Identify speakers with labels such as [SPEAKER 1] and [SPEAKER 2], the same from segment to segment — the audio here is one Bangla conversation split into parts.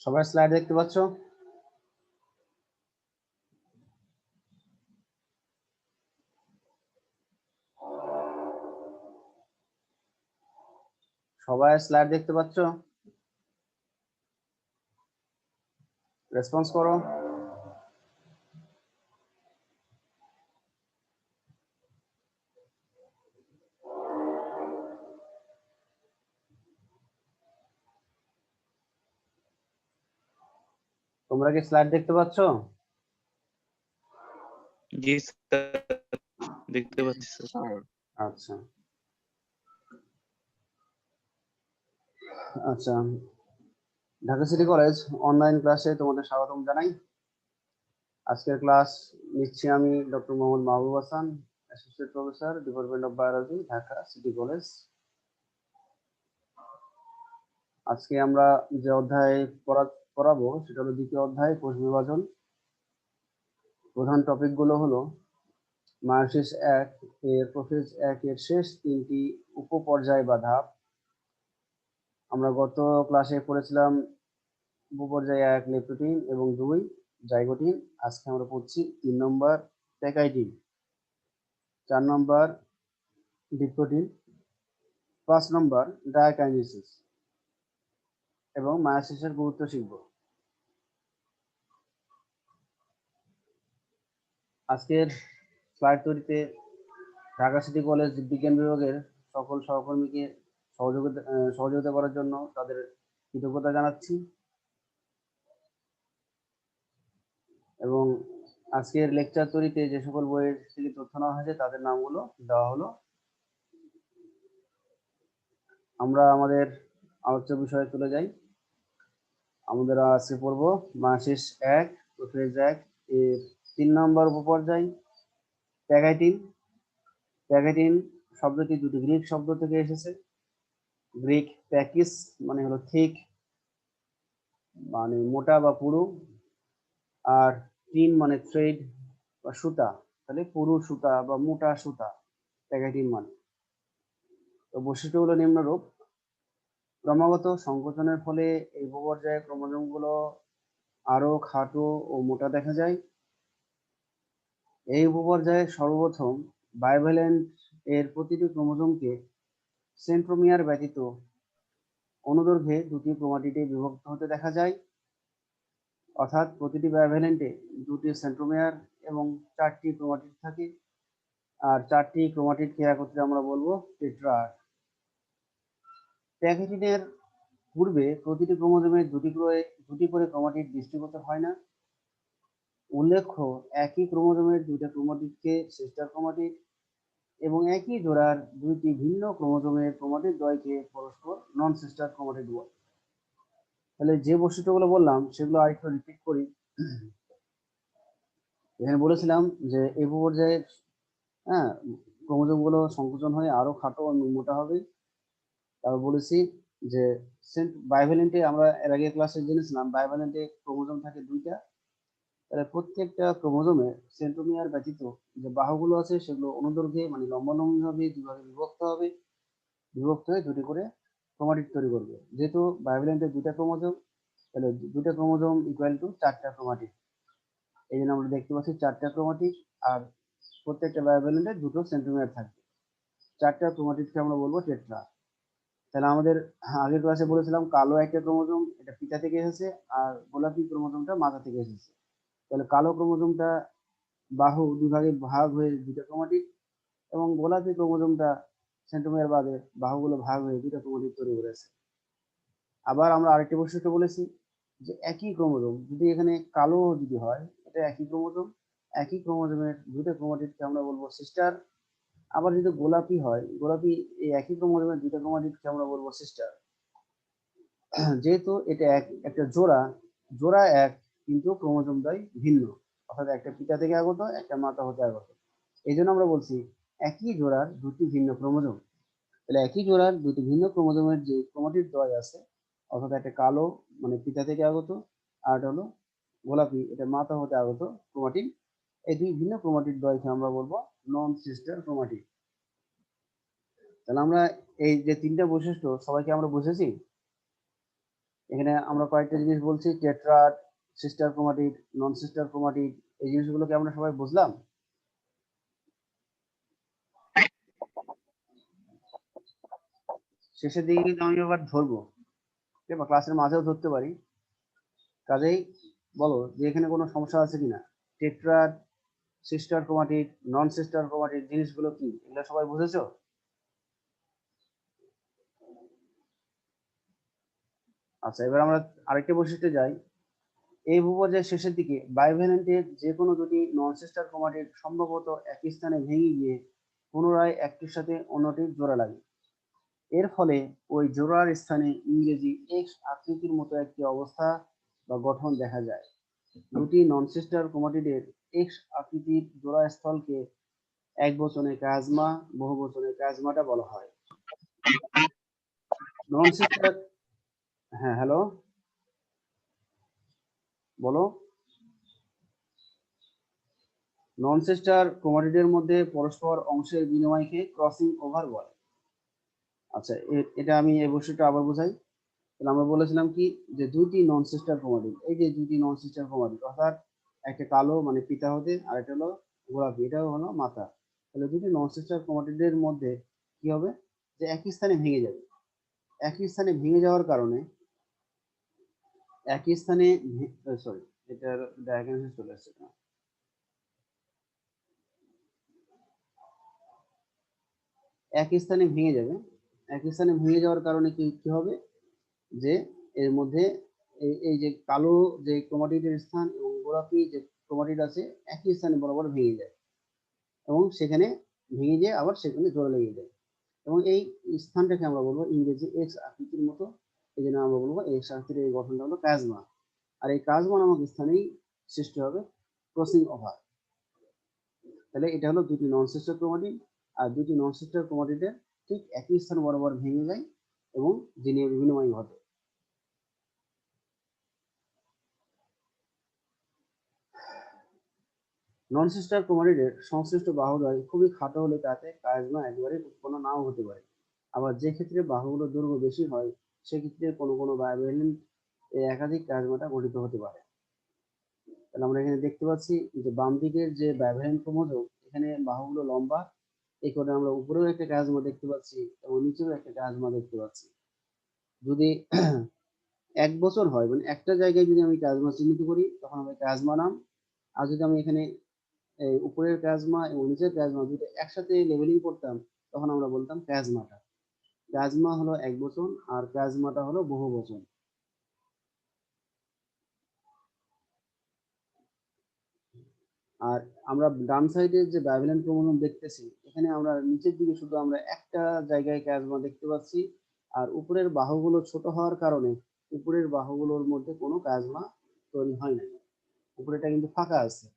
[SPEAKER 1] সবাই স্লাইড দেখতে পাচ্ছ? সবাই স্লাইড দেখতে পাচ্ছ? রেসপন্স করো। তোমরা কি স্লাইড দেখতে পাচ্ছ?
[SPEAKER 2] জি স্যার, দেখতে পাচ্ছি স্যার।
[SPEAKER 1] আচ্ছা আচ্ছা, ঢাকা সিটি কলেজ অনলাইন ক্লাসে তোমাদের স্বাগতম জানাই। আজকের ক্লাস নিচ্ছি আমি doctor Mohammad Mahbub Hasan, associate professor, department of biology, Dhaka city college. আজকে আমরা যে অধ্যায় পড়াবো সেটা হলো দ্বিতীয় অধ্যায়, কোষ বিভাজন। প্রধান টপিক গুলো হলো মায়োসিস 1 এর প্রোফেজ 1 এর শেষ তিনটি উপপর্যায় বা ধাপ। আমরা গত ক্লাসে পড়েছিলাম উপপর্যায় 1 লেপ্টোটিন এবং 2 জাইগোটিন। আজকে আমরা পড়ছি 3 নম্বর প্যাকাইটিন, 4 নম্বর ডিপ্টোটিন, 5 নম্বর ডায়াকাইনেসিস এবং মায়োসিসের গুরুত্ব শিখব। আজকের স্লাইড তৈরিতে ঢাকা সিটি কলেজ জীববিজ্ঞান বিভাগের সকল সহকর্মীকে সহযোগিতা করার জন্য তাদের কৃতজ্ঞতা জানাচ্ছি এবং আজকের লেকচার তৈরিতে যে সকল বইয়ের থেকে তথ্য নেওয়া হয়েছে তাদের নামগুলো দেওয়া হলো। আমরা আমাদের আলোচ্য বিষয়ে চলে যাই। আমাদের আজকে পড়বো মায়োসিস 1 প্রোফেজ 1 এর 3 নম্বর উপপর্যায় প্যাকাইটিন। প্যাকাইটিন শব্দটি দুটি গ্রিক শব্দ থেকে এসেছে। গ্রিক প্যাকিস মানে হলো থিক, মানে মোটা বা পুরু, আর টিন মানে থ্রেড বা সুতা, তাহলে পুরু সুতা বা মোটা সুতা প্যাকেটিন মানে। তো বৈশিষ্ট্যগুলো নিম্নরূপ। ক্রমাগত সংকোচনের ফলে এই উপপর্যায়ে ক্রোমোজোমগুলো আরো খাটো ও মোটা দেখা যায়। এই উপপর্যায়ে সর্বপ্রথম বাইভ্যালেন্ট এর প্রতিটি ক্রোমোজোমকে সেন্ট্রোমিয়ার ব্যতীত অনুদৈর্ঘ্যে দুটি ক্রোমাটিডে বিভক্ত হতে দেখা যায়, অর্থাৎ প্রতিটি বাইভ্যালেন্টে দুটি সেন্ট্রোমিয়ার এবং 4টি ক্রোমাটিড থাকে, আর 4টি ক্রোমাটিডকে একত্রে আমরা বলবো টেট্রাড। প্যাকেটিনের পূর্বে প্রতিটি ক্রোমোজোমে দুটি করে ক্রোমাটিড দৃষ্টিগত হয় না। উল্লেখ্য, একই ক্রোমোজোমের দুইটা ক্রোমাটিডকে সিস্টার ক্রোমাটিড এবং একই জোড়ার দুইটি ভিন্ন ক্রোমোজোমের ক্রোমাটিড দ্বয়কে পরস্পর নন সিস্টার ক্রোমাটিড বলে। তাহলে যে বৈশিষ্ট্যগুলো বললাম সেগুলো আরেকটু রিপিট করি। এখানে বলেছিলাম যে এই পর্যায়ে ক্রোমোজোমগুলো সংকোচন হয়ে আরো খাটো ও মোটা হবে। তারপর বলেছি যে বাইভ্যালেন্টে আমরা এর আগে ক্লাসে জেনেছিলাম বাইভ্যালেন্টে ক্রোমোজোম থাকে দুইটা। তাহলে প্রত্যেকটা ক্রোমোজোমে সেন্ট্রোমিয়ার ব্যতীত যে বাহুগুলো আছে সেগুলো অনুদৈর্ঘ্যে মানে লম্বালম্বিভাবে দুভাগে বিভক্ত হবে, বিভক্ত হয়ে দুটি করে ক্রোমাটিড তৈরি করবে। যেহেতু বাইভ্যালেন্টে দুইটা ক্রোমোজোম, তাহলে দুইটা ক্রোমোজোম ইকুয়াল টু 4টা ক্রোমাটিড। এই জন্য আমরা দেখতে পাচ্ছি 4টা ক্রোমাটিড, আর প্রত্যেকটা বাইভ্যালেন্টে দুটো সেন্ট্রোমিয়ার থাকবে। 4টা ক্রোমাটিডকে আমরা বলবো টেট্রা। তাহলে আমাদের আগের ক্লাসে বলেছিলাম কালো একটা ক্রোমোজোম এটা পিতা থেকে এসেছে, আর গোলাপি ক্রোমোজোমটা মাতা থেকে এসেছে। তাহলে কালো ক্রোমোজোমটা বাহু দুভাগে ভাগ হয়ে দুটো ক্রোমাটিড, এবং গোলাপি ক্রোমোজোমটা সেন্ট্রোমিয়ার বাদে বাহুগুলো ভাগ হয়ে দুটো ক্রোমাটিড তৈরি করেছে। আবার আমরা আরেকটি বৈশিষ্ট্য বলেছি যে একই ক্রোমোজোম যদি এখানে কালো যদি হয়, এটা একই ক্রোমোজোম, একই ক্রোমোজোমের দুটো ক্রোমাটিডকে আমরা বলবো সিস্টার। আবার যদি গোলাপি হয়, গোলাপি এই একই ক্রোমোজোমের দুটো ক্রোমাটিডকে আমরা বলবো সিস্টার। যেহেতু এটা একটা জোড়া এক, কিন্তু ক্রোমোজোম দ্বয় ভিন্ন, অর্থাৎ একটা পিতা থেকে আগত, একটা মাতা হতে আগত। এই জন্য আমরা বলছি একই জোড়ার দুটি ভিন্ন ক্রোমোজোম। তাহলে একই জোড়ার দুটি ভিন্ন ক্রোমোজোমের যে ক্রোমাটিড দ্বয় আছে, অর্থাৎ একটা কালো মানে পিতা থেকে আগত, আর একটা হলো গোলাপি এটা মাতা হতে আগত ক্রোমাটিড, এই দুই ভিন্ন ক্রোমাটিড দ্বয়কে আমরা বলবো নন সিস্টার ক্রোমাটিড। তাহলে আমরা এই যে তিনটা বৈশিষ্ট্য সবাইকে আমরা বুঝেছি। এখানে আমরা কয়েকটা জিনিস বলছি, টেট্রাড, সিস্টার ক্রোমাটিড, নন সিস্টার ক্রোমাটিড, এই জিনিসগুলোকে আমরা সবাই বুঝলাম। শেষের দিকে কিন্তু আমি আবার ধরবো, বা ক্লাসের মাঝেও ধরতে পারি। কাজেই বলো যে এখানে কোনো সমস্যা আছে কিনা। টেট্রাড, সিস্টার ক্রোমাটিড, নন সিস্টার ক্রোমাটিড জিনিসগুলো কি, এগুলো সবাই বুঝেছো? আচ্ছা, এবার আমরা আরেকটা বৈশিষ্ট্যে যাই। এই ভূপর্যায়ের শেষের দিকে বাইভ্যালেন্টের যে কোনো দুটি নন সিস্টার ক্রোমাটিড সম্ভবত একই স্থানে ভেঙে গিয়ে পুনরায় একটির সাথে অন্যটির জোড়া লাগে। এর ফলে ওই জোড়ার স্থানে ইংরেজি এক্স আকৃতির মতো একটি অবস্থা বা গঠন দেখা যায়। দুটি নন সিস্টার ক্রোমাটিডের এক্স আকৃতির জোড়া স্থলকে এক বচনে কাজমা, বহু বচনে কাজমাটা বলা হয়। নন সিস্টার, হ্যাঁ হ্যালো বলো। নন সিস্টার ক্রোমাটিডের মধ্যে পরস্পর অংশের বিনিময়কে ক্রসিং ওভার বলে। আচ্ছা, এটা আমি এই বৈশিষ্ট্যটা আবার বোঝাই। তাহলে আমরা বলেছিলাম কি, যে দুইটি নন সিস্টার ক্রোমাটিড, এই যে দুইটি নন সিস্টার ক্রোমাটিড, অর্থাৎ একটা কালো মানে পিতা হতে, আর একটা হলো গোলাপি, এটাও হলো মাথা। তাহলে দুটি নন সিস্টার ক্রোমাটিডের মধ্যে কি হবে, যে একই স্থানে ভেঙে যাবে। একই স্থানে ভেঙে যাওয়ার কারণে একই স্থানে, সরি, এটার ডায়াগ্রামে চলে আসছে না। একই স্থানে ভেঙে যাবে। একই স্থানে ভেঙে যাওয়ার কারণে কি কি হবে, যে এর মধ্যে এই যে কালো যে ক্রোমাটিডের স্থান এবং গোলাপি যে ক্রোমাটিড আছে একই স্থানে বরাবর ভেঙে যায়, এবং সেখানে ভেঙে যেয়ে আবার সেখানে জোড়া লেগে যায়, এবং এই স্থানটাকে আমরা বলবো ইংরেজি এক্স আকৃতির মতো। এই জন্য আমরা বলবো এক্স আকৃতির এই গঠনটা হলো কাজমা। আর এই কাজমা নামক স্থানেই সৃষ্টি হবে ক্রসিং ওভার। তাহলে এটা হলো দুটি নন সিস্টার ক্রোমাটিড, আর দুটি নন সিস্টার ক্রোমাটিডের ঠিক একই স্থান বরাবর ভেঙে যায় এবং জিনের বিনিময় ঘটে। নন সিস্টার ক্রোমাটিডের সংশ্লিষ্ট বাহুদ্বয় খুবই খাটো হলে তাতে কায়াজমা একেবারে উৎপন্ন নাও হতে পারে। আবার যে ক্ষেত্রে বাহুগুলোর দৈর্ঘ্য বেশি হয় সেক্ষেত্রে কোনো কোনো বায়োভ্যালেন্ট একাধিক কায়াজমাটা গঠিত হতে পারে। তাহলে আমরা এখানে দেখতে পাচ্ছি যে বাম দিকের যে বায়োভ্যালেন্ট ক্রোমোজোম, এখানে বাহুগুলো লম্বা, এই কারণে আমরা উপরেও একটা কায়াজমা দেখতে পাচ্ছি এবং নিচেও একটা কায়াজমা দেখতে পাচ্ছি। যদি এক বছর হয়, মানে একটা জায়গায় যদি আমি কায়াজমা চিহ্নিত করি তখন আমি কায়াজমা নাম, আর যদি আমি এখানে এই উপরের প্লাজমা এবং নিচের প্লাজমা দুটো একসাথে লেবেলিং করতাম তখন আমরা বলতাম প্লাজমাটা। প্লাজমা হলো এক বচন আর প্লাজমাটা হলো বহু বচন। আর আমরা ডান সাইডের যে বায়োভ্যালেন্ট ক্রোমোজোম দেখতেছি, এখানে আমরা নিচের দিকে শুধু আমরা একটা জায়গায় প্লাজমা দেখতে পাচ্ছি, আর উপরের বাহুগুলো ছোট হওয়ার কারণে উপরের বাহুগুলোর মধ্যে কোনো প্লাজমা তৈরি হয় না, উপরেটা কিন্তু ফাঁকা আছে।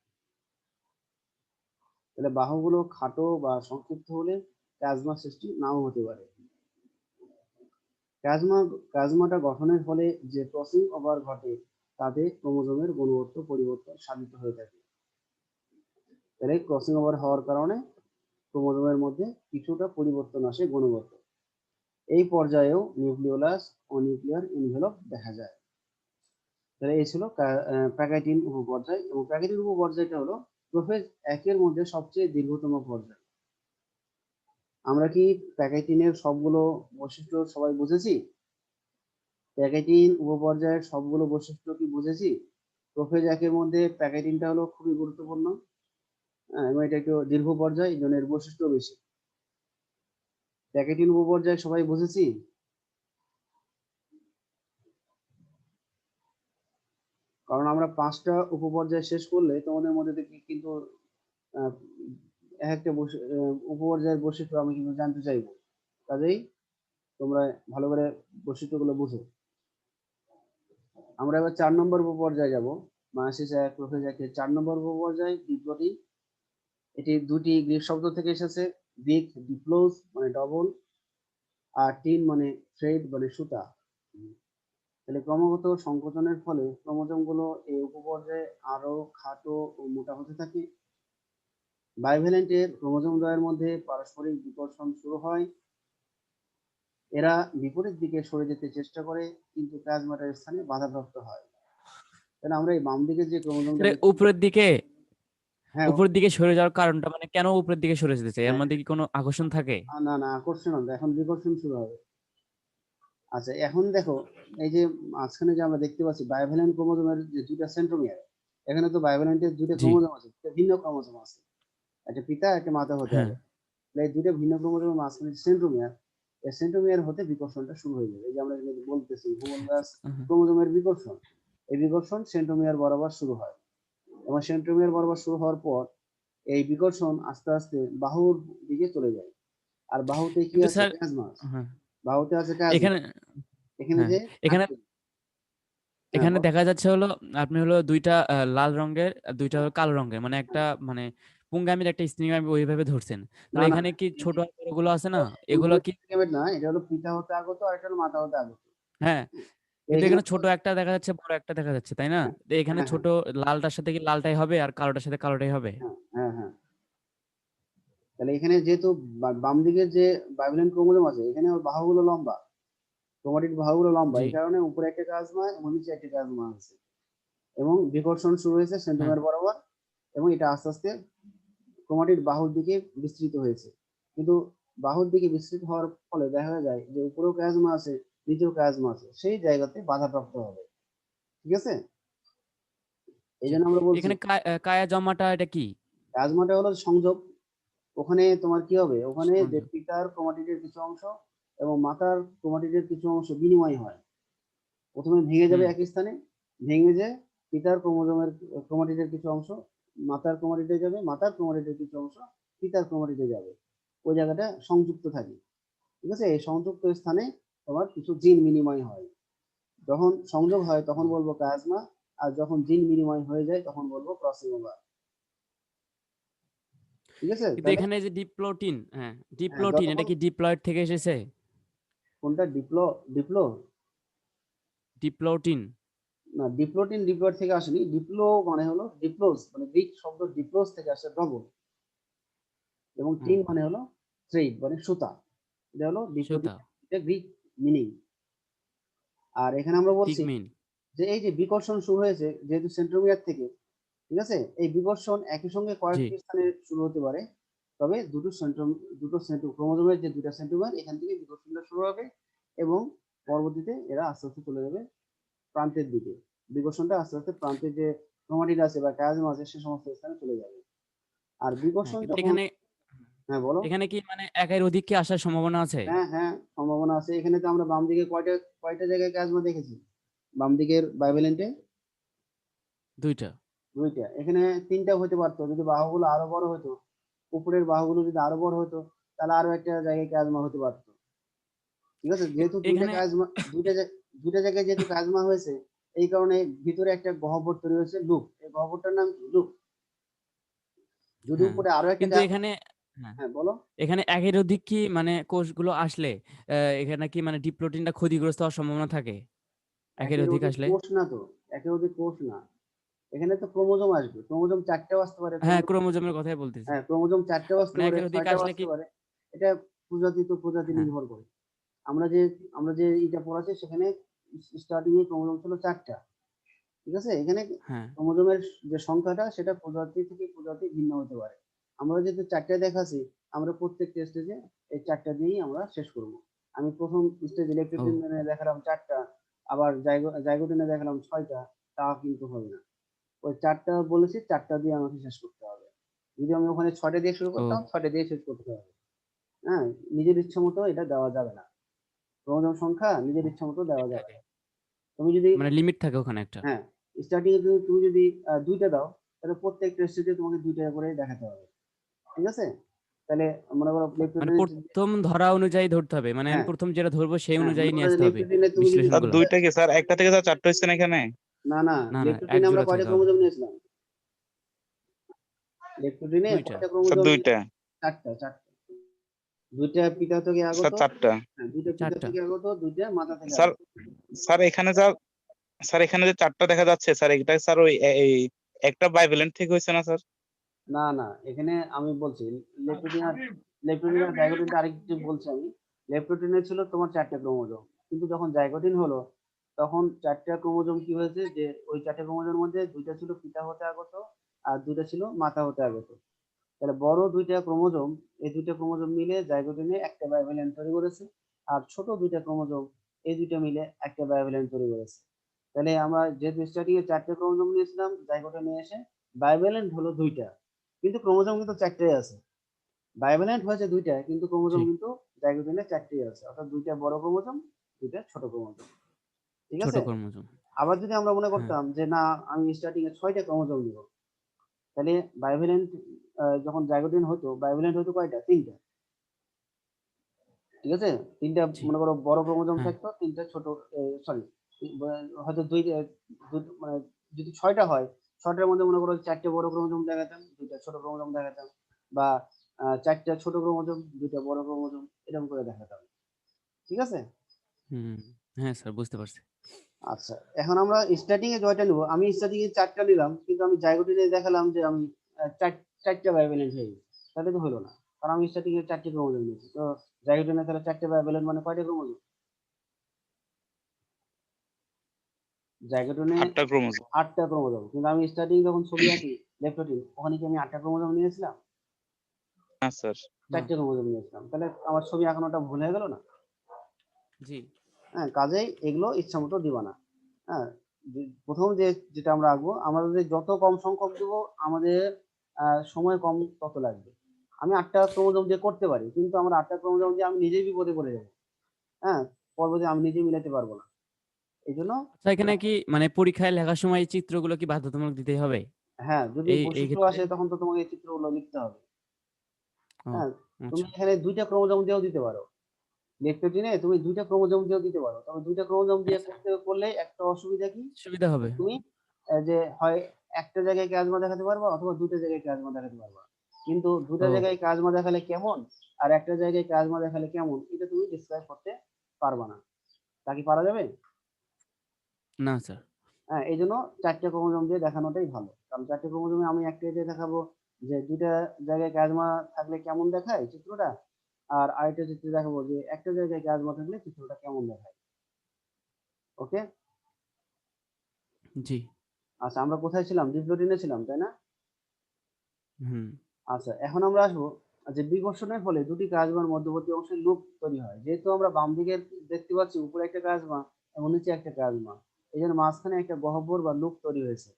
[SPEAKER 1] তাহলে বাহুগুলো খাটো বা সংক্ষিপ্ত হলে প্লাজমা সৃষ্টি নাও হতে পারে। প্লাজমাটা গঠনের ফলে যে ক্রসিং ওভার ঘটে তাতে ক্রোমোজোমের গুণগত পরিবর্তন সাধিত হয়ে থাকে। তাহলে ক্রসিং ওভার হওয়ার কারণে ক্রোমোজোমের মধ্যে কিছুটা পরিবর্তন আসে গুণগত। এই পর্যায়েও নিউক্লিওলাস ও নিউক্লিয়ার এনভেলপ দেখা যায়। তাহলে এই ছিল প্যাকাইটিন উপপর্যায়, এবং প্যাকাইটিন উপপর্যায়টা হলো প্রোফেজ একের মধ্যে সবচেয়ে দীর্ঘতম পর্যায়। আমরা কি প্যাকাইটিনের সবগুলো বৈশিষ্ট্য সবাই বুঝেছি? প্যাকেটিন উপপর্যায়ের সবগুলো বৈশিষ্ট্য কি বুঝেছি? প্রোফেজ একের মধ্যে প্যাকেটিনটা হলো খুবই গুরুত্বপূর্ণ, এবং এটা একটু দীর্ঘ পর্যায়, এই জন্য এর বৈশিষ্ট্য বেশি। প্যাকেটিন উপপর্যায় সবাই বুঝেছি? কারণ আমরা 5টা উপপর্যায় শেষ করলে তোমাদের মধ্যে থেকে কিন্তু আহ, এক একটা উপপর্যায়ের বৈশিষ্ট্য আমি কিন্তু জানতে চাইবো। কাজেই তোমরা ভালো করে বৈশিষ্ট্যগুলো বুঝো। আমরা এবার 4 নম্বর উপপর্যায়ে যাব। মায়াসিস এক প্রোফেজ একের 4 নম্বর উপপর্যায় ডিপ্লোটিন। এটি দুটি গ্রিক শব্দ থেকে এসেছে। গ্রিক ডিপ্লোস মানে ডবল, আর টিন মানে থ্রেড মানে সুতা। তাহলে ক্রমাগত সংকোচনের ফলে ক্রোমোজোম গুলো এই উপপর্যায়ে আরো খাটো ও মোটা হতে থাকে। বাইভ্যালেন্টের ক্রোমোজোম দ্বয়ের মধ্যে পারস্পরিক বিকর্ষণ শুরু হয়। এরা বিপরীত দিকে সরে যেতে চেষ্টা করে, কিন্তু প্লাজমাটার স্থানে বাধাপ্রাপ্ত হয়। তাহলে আমরা এই বাম দিকে যে ক্রোমোজোমটা
[SPEAKER 3] তাহলে
[SPEAKER 1] দেখছি,
[SPEAKER 3] উপরের দিকে
[SPEAKER 1] হ্যাঁ
[SPEAKER 3] উপরের দিকে সরে যাওয়ার কারণটা মানে কেন উপরের দিকে সরে যেতেছে? এর
[SPEAKER 1] হ্যাঁ,
[SPEAKER 3] মধ্যে কি কোনো আকর্ষণ থাকে?
[SPEAKER 1] না না আকর্ষণ হবে, এখন বিকর্ষণ শুরু হবে। আচ্ছা এখন দেখো, এই যে মাঝখানে যে আমরা দেখতে পাচ্ছি বায়োভ্যালেন্ট ক্রোমোজোমের যে দুইটা সেন্ট্রোমিয়ার, এখানে তো বায়োভ্যালেন্টের দুইটা
[SPEAKER 3] জি।
[SPEAKER 1] ক্রোমোজোম আছে, দুটো ভিন্ন ক্রোমোজোম আছে, একটা পিতা একটা মাতা হতে
[SPEAKER 3] হ্যাঁ।
[SPEAKER 1] হবে। তাহলে এই দুটো ভিন্ন ক্রোমোজোমের মাঝখানে সেন্ট্রোমিয়ার, এই সেন্ট্রোমিয়ার হতে বিকর্ষণটা শুরু হয়ে যাবে। এই যে আমরা এখানে বলতেছি হোমোলগাস ক্রোমোজোমের বিকর্ষণ, এই বিকর্ষণ সেন্ট্রোমিয়ার বরাবর শুরু হয়, এবং সেন্ট্রোমিয়ার বরাবর শুরু হওয়ার পর এই বিকর্ষণ আস্তে আস্তে বাহুর দিকে চলে যায়। আর বাহুতে কি
[SPEAKER 3] কিন্তু
[SPEAKER 1] আছে?
[SPEAKER 3] স্যার,
[SPEAKER 1] ক্যাজমা আছে।
[SPEAKER 3] হ্যাঁ,
[SPEAKER 1] বাহুতে আছে ক্যাজমা।
[SPEAKER 3] এখানে
[SPEAKER 1] এখানে
[SPEAKER 3] হ্যাঁ
[SPEAKER 1] যে
[SPEAKER 3] এখানে
[SPEAKER 1] থাকবে, হ্যাঁ
[SPEAKER 3] এখানে
[SPEAKER 1] বল।
[SPEAKER 3] দেখা যাচ্ছে হলো আপনি হলো দুইটা লাল রঙের আর দুইটা হলো কালো রঙের, মানে একটা মানে পুংগামির একটা স্ট্রিং ওইভাবে ধরছেন।
[SPEAKER 1] না
[SPEAKER 3] তাহলে
[SPEAKER 1] না,
[SPEAKER 3] এখানে কি
[SPEAKER 1] এই
[SPEAKER 3] ছোট
[SPEAKER 1] যে
[SPEAKER 3] আর বড়গুলো আছে না, এগুলো
[SPEAKER 1] ফুলগুলো
[SPEAKER 3] কি?
[SPEAKER 1] সিস্টেমের না, এটা হলো পিতা হতে আগত আর এটা হলো মাতা হতে আগত।
[SPEAKER 3] হ্যাঁ,
[SPEAKER 1] তো
[SPEAKER 3] কিন্তু
[SPEAKER 1] এখানে
[SPEAKER 3] এখানে ছোট একটা দেখা যাচ্ছে, বড় একটা দেখা যাচ্ছে, তাই না?
[SPEAKER 1] হ্যাঁ
[SPEAKER 3] তো এখানে
[SPEAKER 1] হ্যাঁ
[SPEAKER 3] ছোট লালটার সাথে কি লালটাই হবে আর কালোটার সাথে কালোটাই হবে?
[SPEAKER 1] হ্যাঁ হ্যাঁ হ্যাঁ। তাহলে এখানে যেহেতু বাম দিকের যে বায়োভ্যালেন্ট ক্রোমোজোম আছে, এখানে ওর বাহুগুলো লম্বা, ক্রোমাটিড বাহুগুলো লম্বা,
[SPEAKER 3] জি।
[SPEAKER 1] এই কারণে উপরে একটা প্লাজমা এবং নিচে একটা প্লাজমা আছে, এবং বিকর্ষণ শুরু হয়েছে
[SPEAKER 3] হ্যাঁ,
[SPEAKER 1] সেন্ট্রোমিয়ার বরাবর, এবং এটা আস্তে আস্তে ক্রোমাটিড বাহুর দিকে বিস্তৃত হয়েছে। কিন্তু বাহুর দিকে বিস্তৃত হওয়ার ফলে দেখা যায় যে উপরেও প্লাজমা আছে, নিচেও প্লাজমা আছে, সেই জায়গাতে বাধাপ্রাপ্ত হবে। ঠিক আছে, এই
[SPEAKER 3] জি।
[SPEAKER 1] জন্য আমরা বলছি
[SPEAKER 3] এখানে কায়া জমাটা এটা কি?
[SPEAKER 1] প্লাজমাটা হলো সংযোগ। ওখানে তোমার কি হবে, ওখানে যে
[SPEAKER 3] সংযোগ।
[SPEAKER 1] পিতার ক্রোমাটিডের কিছু অংশ এবং মাতার ক্রোমাটিডের কিছু অংশ বিনিময় হয়, প্রথমে ভেঙে যাবে
[SPEAKER 3] হুম।
[SPEAKER 1] এক স্থানে, ভেঙে যে পিতার ক্রোমোজোমের ক্রোমাটিডের কিছু অংশ মাতার ক্রোমাটিডে যাবে, মাতার ক্রোমাটিডের কিছু অংশ পিতার ক্রোমাটিডে যাবে, ওই জায়গাটা সংযুক্ত থাকে। ঠিক আছে, এই সংযুক্ত স্থানে তোমার কিছু জিন বিনিময় হয়। যখন সংযোগ হয় তখন বলবো প্লাজমা, আর যখন জিন বিনিময় হয়ে যায় তখন বলবো ক্রসিং ওভার। ঠিক আছে
[SPEAKER 3] কিন্তু
[SPEAKER 1] তাহলে,
[SPEAKER 3] এখানে যে ডিপ্লোটিন, হ্যাঁ
[SPEAKER 1] হ্যাঁ
[SPEAKER 3] ডিপ্লোটিন, এটা
[SPEAKER 1] যতক্ষণ,
[SPEAKER 3] কি ডিপ্লয়েড থেকে এসেছে?
[SPEAKER 1] কোনটা ডিপ্লো, ডিপ্লো
[SPEAKER 3] ডিপ্লোটিন।
[SPEAKER 1] না, ডিপ্লোটিন ডিপ্লয়েড থেকে আসেনি। ডিপ্লো মানে হলো ডিপ্লোজ, মানে গ্রিক শব্দ ডিপ্লোজ থেকে আসে দ্রবণ, এবং
[SPEAKER 3] হ্যাঁ,
[SPEAKER 1] টিন মানে হলো থ্রেড মানে সুতা, এটা হলো ডিপ্লোটিন,
[SPEAKER 3] সুতা।
[SPEAKER 1] এটা গ্রিক মিনিং। আর এখানে আমরা বলছি
[SPEAKER 3] পিগমেন।
[SPEAKER 1] যে এই যে বিকর্ষণ শুরু হয়েছে যেহেতু সেন্ট্রোমিয়ার থেকে, ঠিক আছে, এই বিকর্ষণ একই সঙ্গে
[SPEAKER 3] জি।
[SPEAKER 1] কয়েকটি স্থানে শুরু হতে পারে, তবে দুটো সেন্ট্রো ক্রোমোজোমের যে দুটো সেন্ট্রোমিয়ার এখান থেকে বিকর্ষণটা শুরু হবে, এবং পরবর্তীতে এরা আস্তে আস্তে চলে যাবে প্রান্তের দিকে। বিকর্ষণটা আস্তে আস্তে প্রান্তের যে ক্রোমাটিড আছে বা কায়াজম আছে সে সমস্ত স্থানে চলে যাবে। আর
[SPEAKER 3] হ্যাঁ,
[SPEAKER 1] বিকর্ষণ
[SPEAKER 3] কিন্তু
[SPEAKER 1] যখন,
[SPEAKER 3] এখানে
[SPEAKER 1] হ্যাঁ বলো।
[SPEAKER 3] এখানে কি মানে একের অধিক কি আসার সম্ভাবনা আছে?
[SPEAKER 1] হ্যাঁ হ্যাঁ, সম্ভাবনা আছে। এখানে তো আমরা বাম দিকে কয়টা কয়টা জায়গায় কায়াজমা দেখেছি, বাম দিকের বাইভ্যালেন্টে
[SPEAKER 3] দুইটা।
[SPEAKER 1] দুইটা, এখানে তিনটা হতে পারতো যদি বাহুগুলো আরো বড় হতো, উপরের বাহুগুলো যদি আরো বড় হতো, তাহলে আরো একটা জায়গায় কাজমা হতে পারতো। ঠিক আছে, যেহেতু দুইটা
[SPEAKER 3] এখানে
[SPEAKER 1] কাজমা, দুইটা জায়গায় যেহেতু কাজমা হয়েছে, এই কারণে ভিতরে একটা গহ্বর তৈরি হয়েছে লুপ, এই গহ্বরটার নাম লুপ। যদি
[SPEAKER 3] হ্যাঁ,
[SPEAKER 1] উপরে আরো একটা
[SPEAKER 3] কিন্তু
[SPEAKER 1] কাজ,
[SPEAKER 3] এখানে হ্যাঁ,
[SPEAKER 1] হ্যাঁ বলো।
[SPEAKER 3] এখানে একের অধিক কি মানে কোষগুলো আসলে এখানে কি মানে ডিপ্লোটিনটা ক্ষতিগ্রস্ত হওয়ার সম্ভাবনা থাকে একের
[SPEAKER 1] একের
[SPEAKER 3] অধিক
[SPEAKER 1] অধিক
[SPEAKER 3] আসলে?
[SPEAKER 1] কোষ না তো, একের অধিক কোষ না, এখানে তো ক্রোমোজোম আসবে, ক্রোমোজোম চারটেও আসতে পারে,
[SPEAKER 3] হ্যাঁ,
[SPEAKER 1] ক্রোমোজোম,
[SPEAKER 3] ক্রোমোজোমের কথাই বলতেছি।
[SPEAKER 1] হ্যাঁ ক্রোমোজোম চারটেও আসতে
[SPEAKER 3] মানে
[SPEAKER 1] পারে,
[SPEAKER 3] একের অধিক
[SPEAKER 1] ছয়টাও
[SPEAKER 3] আসলে
[SPEAKER 1] আসতে
[SPEAKER 3] কি?
[SPEAKER 1] পারে। এটা প্রজাতি তো প্রজাতি
[SPEAKER 3] হ্যাঁ,
[SPEAKER 1] নির্ভর করে। আমরা যে এটা পড়াচ্ছি সেখানে স্টার্টিং এ ক্রোমোজোম ছিল চারটা। ঠিক আছে, এখানে
[SPEAKER 3] হ্যাঁ,
[SPEAKER 1] ক্রোমোজোমের যে সংখ্যাটা সেটা প্রজাতি থেকে প্রজাতি ভিন্ন হতে পারে। আমরা যেহেতু চারটা দেখাচ্ছি, আমরা প্রত্যেকটা স্টেজে এই চারটা দিয়েই আমরা শেষ করব। আমি প্রথম স্টেজে
[SPEAKER 3] ও,
[SPEAKER 1] লেপ্টোপ্রিন্টে দেখালাম চারটা, আবার জাইগোটিনে দেখালাম ছয়টা, তা কিন্তু হবে না। ওই চারটা বলেছি, চারটা দিয়ে আমাকে শেষ করতে হবে। যদি আমি ওখানে ছয়টা দিয়ে শুরু
[SPEAKER 3] ও,
[SPEAKER 1] করতাম, ছয়টা দিয়ে শেষ করতে হবে। হ্যাঁ, নিজের ইচ্ছা মতো এটা দেওয়া যাবে না, ক্রোমোজোম সংখ্যা নিজের ইচ্ছা মতো দেওয়া
[SPEAKER 3] লিমিট
[SPEAKER 1] যাবে
[SPEAKER 3] থাকে,
[SPEAKER 1] না। তুমি যদি,
[SPEAKER 3] মানে লিমিট থাকে ওখানে একটা।
[SPEAKER 1] হ্যাঁ, স্টার্টিং এ তুমি যদি দুইটা দাও, তাহলে প্রত্যেকটা স্টেজে তোমাকে দুইটা করে দেখাতে হবে। ঠিক আছে, তাহলে মনে করো
[SPEAKER 3] মানে
[SPEAKER 1] লেপ্টোপ্রিন্ট,
[SPEAKER 3] প্রথম ধরা অনুযায়ী ধরতে হবে, মানে আমি
[SPEAKER 1] হ্যাঁ
[SPEAKER 3] প্রথম যেটা ধরবো সেই
[SPEAKER 1] হ্যাঁ,
[SPEAKER 3] অনুযায়ী
[SPEAKER 1] মনে
[SPEAKER 3] নিয়ে
[SPEAKER 1] করো
[SPEAKER 3] আসতে হবে
[SPEAKER 1] লেপ্টোপ্রিন্টে তুমি যদি
[SPEAKER 2] স্যার
[SPEAKER 3] বিশ্লেষণগুলো।
[SPEAKER 2] দুইটা কি স্যার, একটা থেকে স্যার চারটা হচ্ছে না এখানে?
[SPEAKER 1] না না,
[SPEAKER 3] না না, এক
[SPEAKER 1] লেপ্টোপ্রিন্টে আমরা
[SPEAKER 3] জোড়া
[SPEAKER 1] কয়টা
[SPEAKER 3] থাকে হবে।
[SPEAKER 1] ক্রোমোজোম নিয়েছিলাম, লেপ্টোপ্রিন্টে
[SPEAKER 3] দুইটা।
[SPEAKER 1] কয়টা
[SPEAKER 2] স্যার
[SPEAKER 1] ক্রোমোজোম
[SPEAKER 2] দুইটা।
[SPEAKER 1] নিয়েছিলাম? চারটা, চারটা। দুইটা পিতা থেকে আগত,
[SPEAKER 2] স্যার চারটা।
[SPEAKER 1] হ্যাঁ দুইটা পিতা
[SPEAKER 3] চারটা।
[SPEAKER 1] থেকে আগত, দুইটা মাতা থেকে
[SPEAKER 2] স্যার,
[SPEAKER 1] আগত।
[SPEAKER 2] স্যার এখানে যা, স্যার এখানে যে চারটা দেখা যাচ্ছে স্যার, এটা স্যার ওই এই একটা বাইভ্যালেন্ট থেকে হয়েছে না স্যার?
[SPEAKER 1] না না, এখানে আমি বলছি লেপ্টোপ্রিন্ট আর জাইগোটিনটা আরেকটু বলছি আমি। লেপ্টোটিনে ছিল তোমার 4টে ক্রোমোজোম, কিন্তু যখন জাইগোটিন হলো তখন 4টা ক্রোমোজোম কি হয়েছে যে ওই 4টে ক্রোমোজোমের মধ্যে 2টা ছিল পিতা হতে আগত আর 2টা ছিল মাতা হতে আগত। তাহলে বড় 2টা ক্রোমোজোম, এই 2টা ক্রোমোজোম মিলে জাইগোটিনে একটা বায়োভ্যালেন্ট তৈরি করেছে, আর ছোট 2টা ক্রোমোজোম এই 2টা মিলে একটা বায়োভ্যালেন্ট তৈরি করেছে। তাহলে আমরা যেহেতু স্টার্টিং এ 4টে ক্রোমোজোম নিয়েছিলাম, জাইগোটিনে এসে বায়োভ্যালেন্ট হলো 2টা, কিন্তু ক্রোমোজোম কিন্তু 4টাই আছে। বায়োভ্যালেন্ট হয়েছে 2টা, কিন্তু
[SPEAKER 3] জি,
[SPEAKER 1] ক্রোমোজোম কিন্তু জাইগোটিনে 4টাই আছে, অর্থাৎ 2টা বড় ক্রোমোজোম, 2টা ছোট ক্রোমোজোম। ঠিক
[SPEAKER 3] ছোট
[SPEAKER 1] আছে?
[SPEAKER 3] ক্রোমোজোম।
[SPEAKER 1] আবার যদি আমরা মনে
[SPEAKER 3] হ্যাঁ,
[SPEAKER 1] করতাম যে না, আমি স্টার্টিং এ 6টা ক্রোমোজোম নিব, তাহলে বায়োভ্যালেন্ট যখন জাইগোটিন হতো, বায়োভ্যালেন্ট হতো কয়টা? 3টা। ঠিক আছে? 3টা
[SPEAKER 3] জি,
[SPEAKER 1] মনে করো বড় ক্রোমোজোম
[SPEAKER 3] হ্যাঁ,
[SPEAKER 1] থাকতো, 3টা ছোট, সরি, হয়তো দুই মানে যদি 6টা হয়, 6টার মধ্যে মনে করো 4টে বড় ক্রোমোজোম দেখাতাম, 2টা ছোট ক্রোমোজোম দেখাতাম, বা 4টা ছোট ক্রোমোজোম, 2টা বড় ক্রোমোজোম, এরকম করে দেখাতাম। ঠিক আছে?
[SPEAKER 3] হুম, হ্যাঁ স্যার বুঝতে পারছি।
[SPEAKER 1] আচ্ছা, এখন আমরা স্টার্টিং এ জয়টা নিব। আমি স্টার্টিং এ 4টা নিলাম, কিন্তু আমি জাইগোটিনে দেখালাম যে আমি 4টা বায়োভ্যালেন্ট হয়ে গেছে। তাহলে তো হলো না, কারণ আমি স্টার্টিং এ 4টে ক্রোমোজোম নিয়েছি। তো জাইগোটিনে তাহলে 4টে বায়োভ্যালেন্ট মানে কয়টা ক্রোমোজোম? জাইগোটিনে
[SPEAKER 2] 8টা ক্রোমোজোম।
[SPEAKER 1] 8টা ক্রোমোজোম, কিন্তু আমি স্টার্টিং যখন ছবি আঁকি লেপ্টোটিন, ওখানে কি আমি 8টা ক্রোমোজোম নিয়েছিলাম?
[SPEAKER 2] না স্যার।
[SPEAKER 3] না,
[SPEAKER 1] 4টে ক্রোমোজোম নিয়েছিলাম। তাহলে আমার ছবি আঁকানোটা ভুল হয়ে গেল না?
[SPEAKER 3] জি,
[SPEAKER 1] হ্যাঁ, কাজেই এগুলো ইচ্ছা মতো দিবা না। হ্যাঁ, প্রথম যেটা আমরা আঁকবো, আমাদের যত কম সংখ্যক দেবো, আমাদের সময় কম তত লাগবে। আমি 8টা ক্রোমোজোম দিয়ে করতে পারি, কিন্তু আমার 8টা ক্রোমোজোম দিয়ে আমি নিজেই বিপদে পড়ে যাবো। হ্যাঁ, পরবর্তী আমি নিজেই মিলাতে পারবো না। এই জন্য
[SPEAKER 3] আচ্ছা এখানে কি মানে পরীক্ষায় লেখার সময় এই চিত্রগুলো কি বাধ্যতামূলক দিতেই হবে?
[SPEAKER 1] হ্যাঁ, যদি
[SPEAKER 3] এই
[SPEAKER 1] বৈশিষ্ট্য
[SPEAKER 3] ক্ষেত্রে?
[SPEAKER 1] আসে তখন তো তোমাকে এই চিত্রগুলো লিখতে হবে।
[SPEAKER 3] ও,
[SPEAKER 1] হ্যাঁ, তুমি
[SPEAKER 3] আচ্ছা,
[SPEAKER 1] এখানে 2টা ক্রোমোজোম দিয়েও দিতে পারো। লেপ্টোটিনে তুমি 2টা ক্রোমোজোম দিয়েও দিতে পারো। তবে 2টা ক্রোমোজোম দিয়ে
[SPEAKER 3] আচ্ছা,
[SPEAKER 1] করলে একটা অসুবিধা কি?
[SPEAKER 3] সুবিধা হবে।
[SPEAKER 1] তুমি যে হয় একটা জায়গায় কাজমা দেখাতে পারবা, অথবা 2টা জায়গায় কাজমা দেখাতে পারবা। কিন্তু 2টা
[SPEAKER 3] ও,
[SPEAKER 1] জায়গায় কাজমা দেখালে কেমন, আর একটা জায়গায় কাজমা দেখালে কেমন, এটা তুমি ডিসক্রাইব করতে পারবা না। তা কি পারা যাবে?
[SPEAKER 3] না স্যার।
[SPEAKER 1] হ্যাঁ, এইজন্য 4টে ক্রোমোজোম দিয়ে দেখানোটাই ভালো। কারণ 4টে ক্রোমোজোমে আমি একটা দিয়ে দেখাবো যে 2টা জায়গায় কাজমা থাকলে কেমন দেখায় চিত্রটা, আর আরেকটা চিত্রে দেখাবো যে একটা জায়গায় কাজমা থাকলে চিত্রটা কেমন দেখায়। ওকে?
[SPEAKER 3] জি,
[SPEAKER 1] আচ্ছা, আমরা কোথায় ছিলাম? ডিপ্লোটিনে ছিলাম, তাই না?
[SPEAKER 3] হুম,
[SPEAKER 1] আচ্ছা, এখন আমরা আসবো যে বিকর্ষণের ফলে দুটি কাজমার মধ্যবর্তী অংশে লুপ তৈরি হয়। যেহেতু আমরা বাম দিকে দেখতে পাচ্ছি উপরে একটা কাজমা এবং নিচে একটা কাজমা, এই জন্য মাঝখানে একটা গহ্বর বা লুপ তৈরি হয়েছে।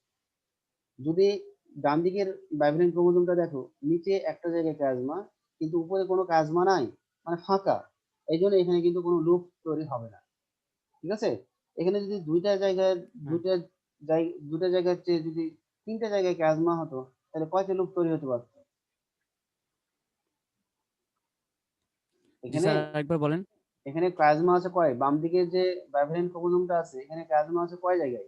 [SPEAKER 1] যদি ডান দিকের বাইভেলেন্ট ক্রোমোজোমটা দেখো, নিচে একটা জায়গায় কাজমা, কিন্তু উপরে কোনো কাজমা নাই, মানে ফাঁকা। এই জন্য এখানে কিন্তু কোনো লুপ তৈরি হবে না। ঠিক আছে? এখানে যদি
[SPEAKER 3] হ্যাঁ।
[SPEAKER 1] দুইটা দুটা জায়গার চেয়ে যদি 3টা জায়গায় কাজমা হতো, তাহলে কয়টা লুপ তৈরি হতে পারতো?
[SPEAKER 3] জি
[SPEAKER 1] এখানে
[SPEAKER 3] স্যার আরেকবার বলেন।
[SPEAKER 1] এখানে প্লাজমা আছে কয়? বাম দিকে যে ভাইব্রেন্ট ক্রোমোজোমটা আছে, এখানে প্লাজমা আছে কয় জায়গায়?